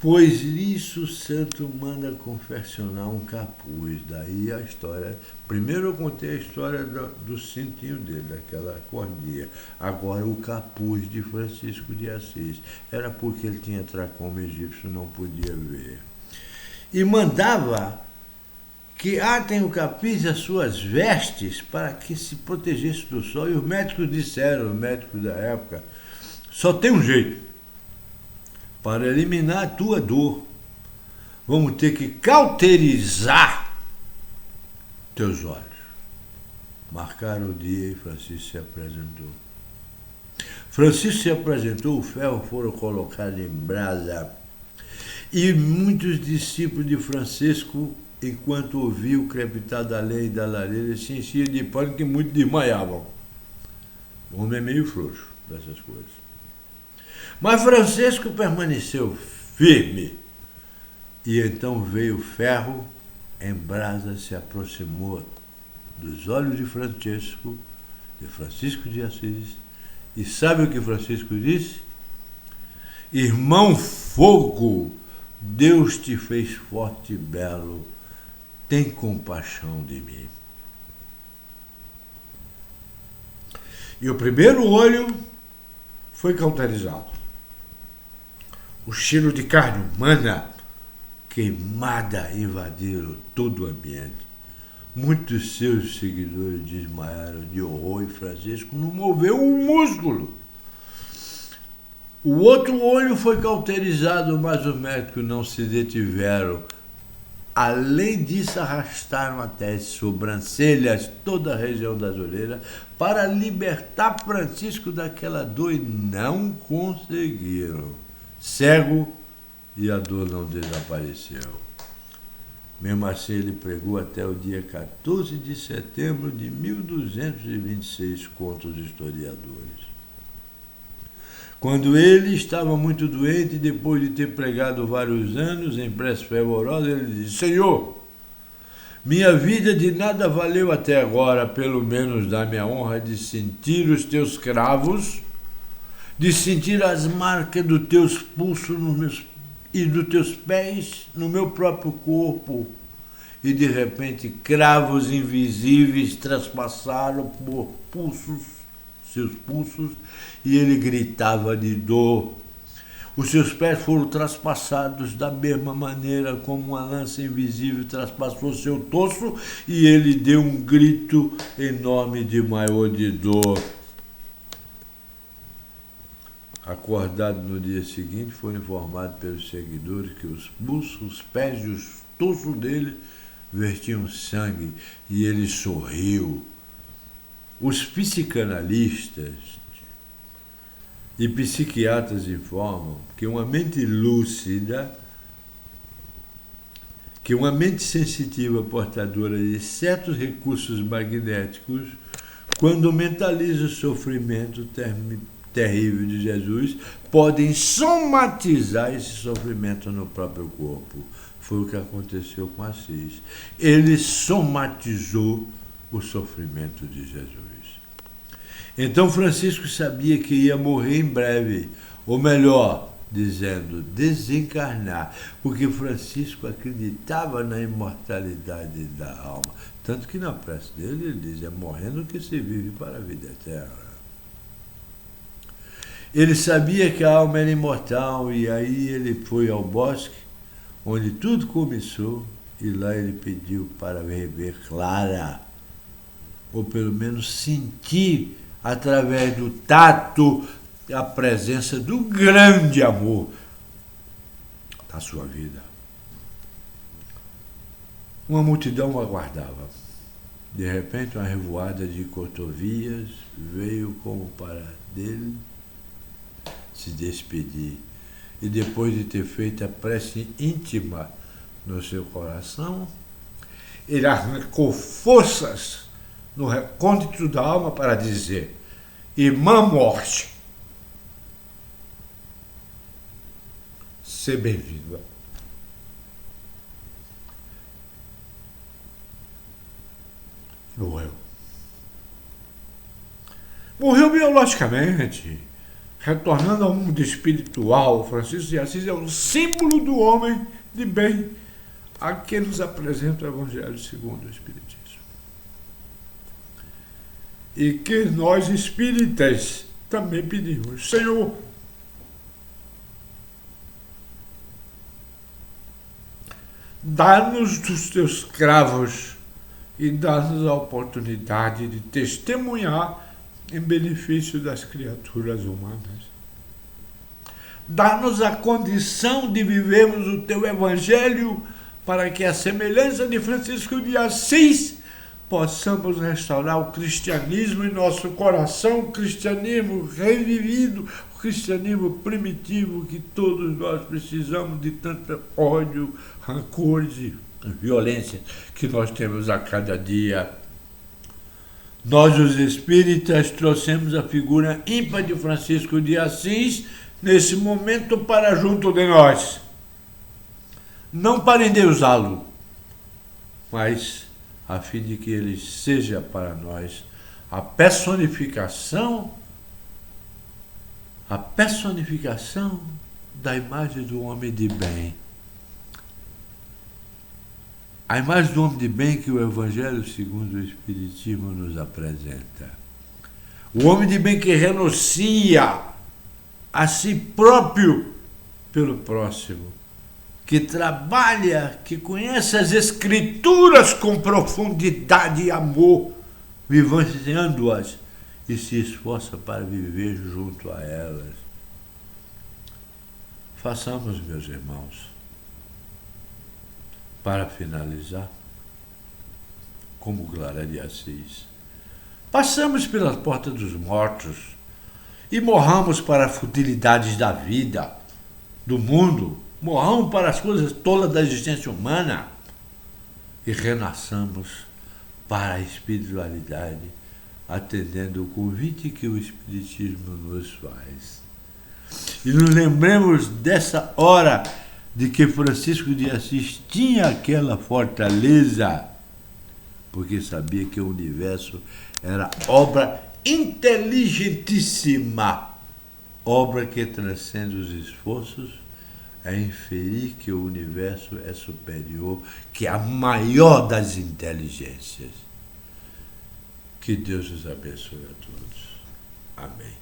Pois isso o santo manda confeccionar um capuz. Daí a história. Primeiro eu contei a história do cintinho dele, daquela cordinha. Agora o capuz de Francisco de Assis. Era porque ele tinha tracoma egípcio, não podia ver. E mandava que atem o capuz as suas vestes para que se protegesse do sol. E os médicos disseram, os médicos da época, só tem um jeito para eliminar a tua dor. Vamos ter que cauterizar teus olhos. Marcaram o dia e Francisco se apresentou. Francisco se apresentou, o ferro foram colocados em brasa. E muitos discípulos de Francisco, enquanto ouviam o crepitar da lenha e da lareira, se enchiam de pânico e muitos desmaiavam. O homem é meio frouxo dessas coisas. Mas Francisco permaneceu firme. E então veio o ferro em brasa, se aproximou dos olhos de Francisco de Assis. E sabe o que Francisco disse? Irmão fogo, Deus te fez forte e belo, tem compaixão de mim. E o primeiro olho foi cauterizado. O cheiro de carne humana queimada invadiram todo o ambiente. Muitos seus seguidores desmaiaram de horror e Francisco não moveu um músculo. O outro olho foi cauterizado, mas os médicos não se detiveram. Além disso, arrastaram até as sobrancelhas, toda a região das orelhas, para libertar Francisco daquela dor e não conseguiram. Cego, e a dor não desapareceu. Mesmo assim, ele pregou até o dia 14 de setembro de 1226, contam os historiadores. Quando ele estava muito doente, depois de ter pregado vários anos em prece fervorosa, ele disse: Senhor, minha vida de nada valeu até agora, pelo menos dá-me a honra de sentir os teus cravos, de sentir as marcas dos teus pulsos e dos teus pés no meu próprio corpo. E de repente cravos invisíveis traspassaram por seus pulsos, e ele gritava de dor. Os seus pés foram traspassados da mesma maneira como uma lança invisível traspassou seu torso, e ele deu um grito enorme de maior de dor. Acordado no dia seguinte, foi informado pelos seguidores que os pulsos, os pés e os torsos dele vertiam sangue, e ele sorriu. Os psicanalistas e psiquiatras informam que uma mente lúcida, que uma mente sensitiva portadora de certos recursos magnéticos, quando mentaliza o sofrimento terrível de Jesus, podem somatizar esse sofrimento no próprio corpo. Foi o que aconteceu com Assis. Ele somatizou o sofrimento de Jesus. Então Francisco sabia que ia morrer em breve, ou melhor, dizendo, desencarnar, porque Francisco acreditava na imortalidade da alma. Tanto que na prece dele ele diz, é morrendo que se vive para a vida eterna. Ele sabia que a alma era imortal, e aí ele foi ao bosque, onde tudo começou, e lá ele pediu para rever Clara, ou pelo menos sentir, através do tato, a presença do grande amor da sua vida. Uma multidão o aguardava. De repente, uma revoada de cotovias veio como para dele se despedir. E depois de ter feito a prece íntima no seu coração, ele arrancou forças no recôndito da alma para dizer: Irmã morte, seja bem-vinda. Morreu. Morreu biologicamente, retornando ao mundo espiritual. Francisco de Assis é um símbolo do homem de bem a quem nos apresenta o Evangelho segundo o Espiritismo. E que nós espíritas também pedimos: Senhor, dá-nos dos teus cravos e dá-nos a oportunidade de testemunhar em benefício das criaturas humanas. Dá-nos a condição de vivermos o teu Evangelho para que, a semelhança de Francisco de Assis, possamos restaurar o cristianismo em nosso coração, o cristianismo revivido, o cristianismo primitivo que todos nós precisamos, de tanto ódio, rancores e violência que nós temos a cada dia. Nós, os espíritas, trouxemos a figura ímpar de Francisco de Assis nesse momento para junto de nós. Não para endeusá-lo, mas a fim de que ele seja para nós a personificação da imagem do homem de bem. A imagem do homem de bem que o Evangelho segundo o Espiritismo nos apresenta. O homem de bem que renuncia a si próprio pelo próximo, que trabalha, que conhece as Escrituras com profundidade e amor, vivenciando-as, e se esforça para viver junto a elas. Façamos, meus irmãos, para finalizar, como Clara de Assis, passamos pela porta dos mortos e morramos para as futilidades da vida, do mundo, morramos para as coisas tolas da existência humana e renasçamos para a espiritualidade, atendendo o convite que o Espiritismo nos faz. E nos lembremos dessa hora de que Francisco de Assis tinha aquela fortaleza, porque sabia que o universo era obra inteligentíssima, obra que transcende os esforços, é inferir que o universo é superior, que é a maior das inteligências. Que Deus os abençoe a todos. Amém.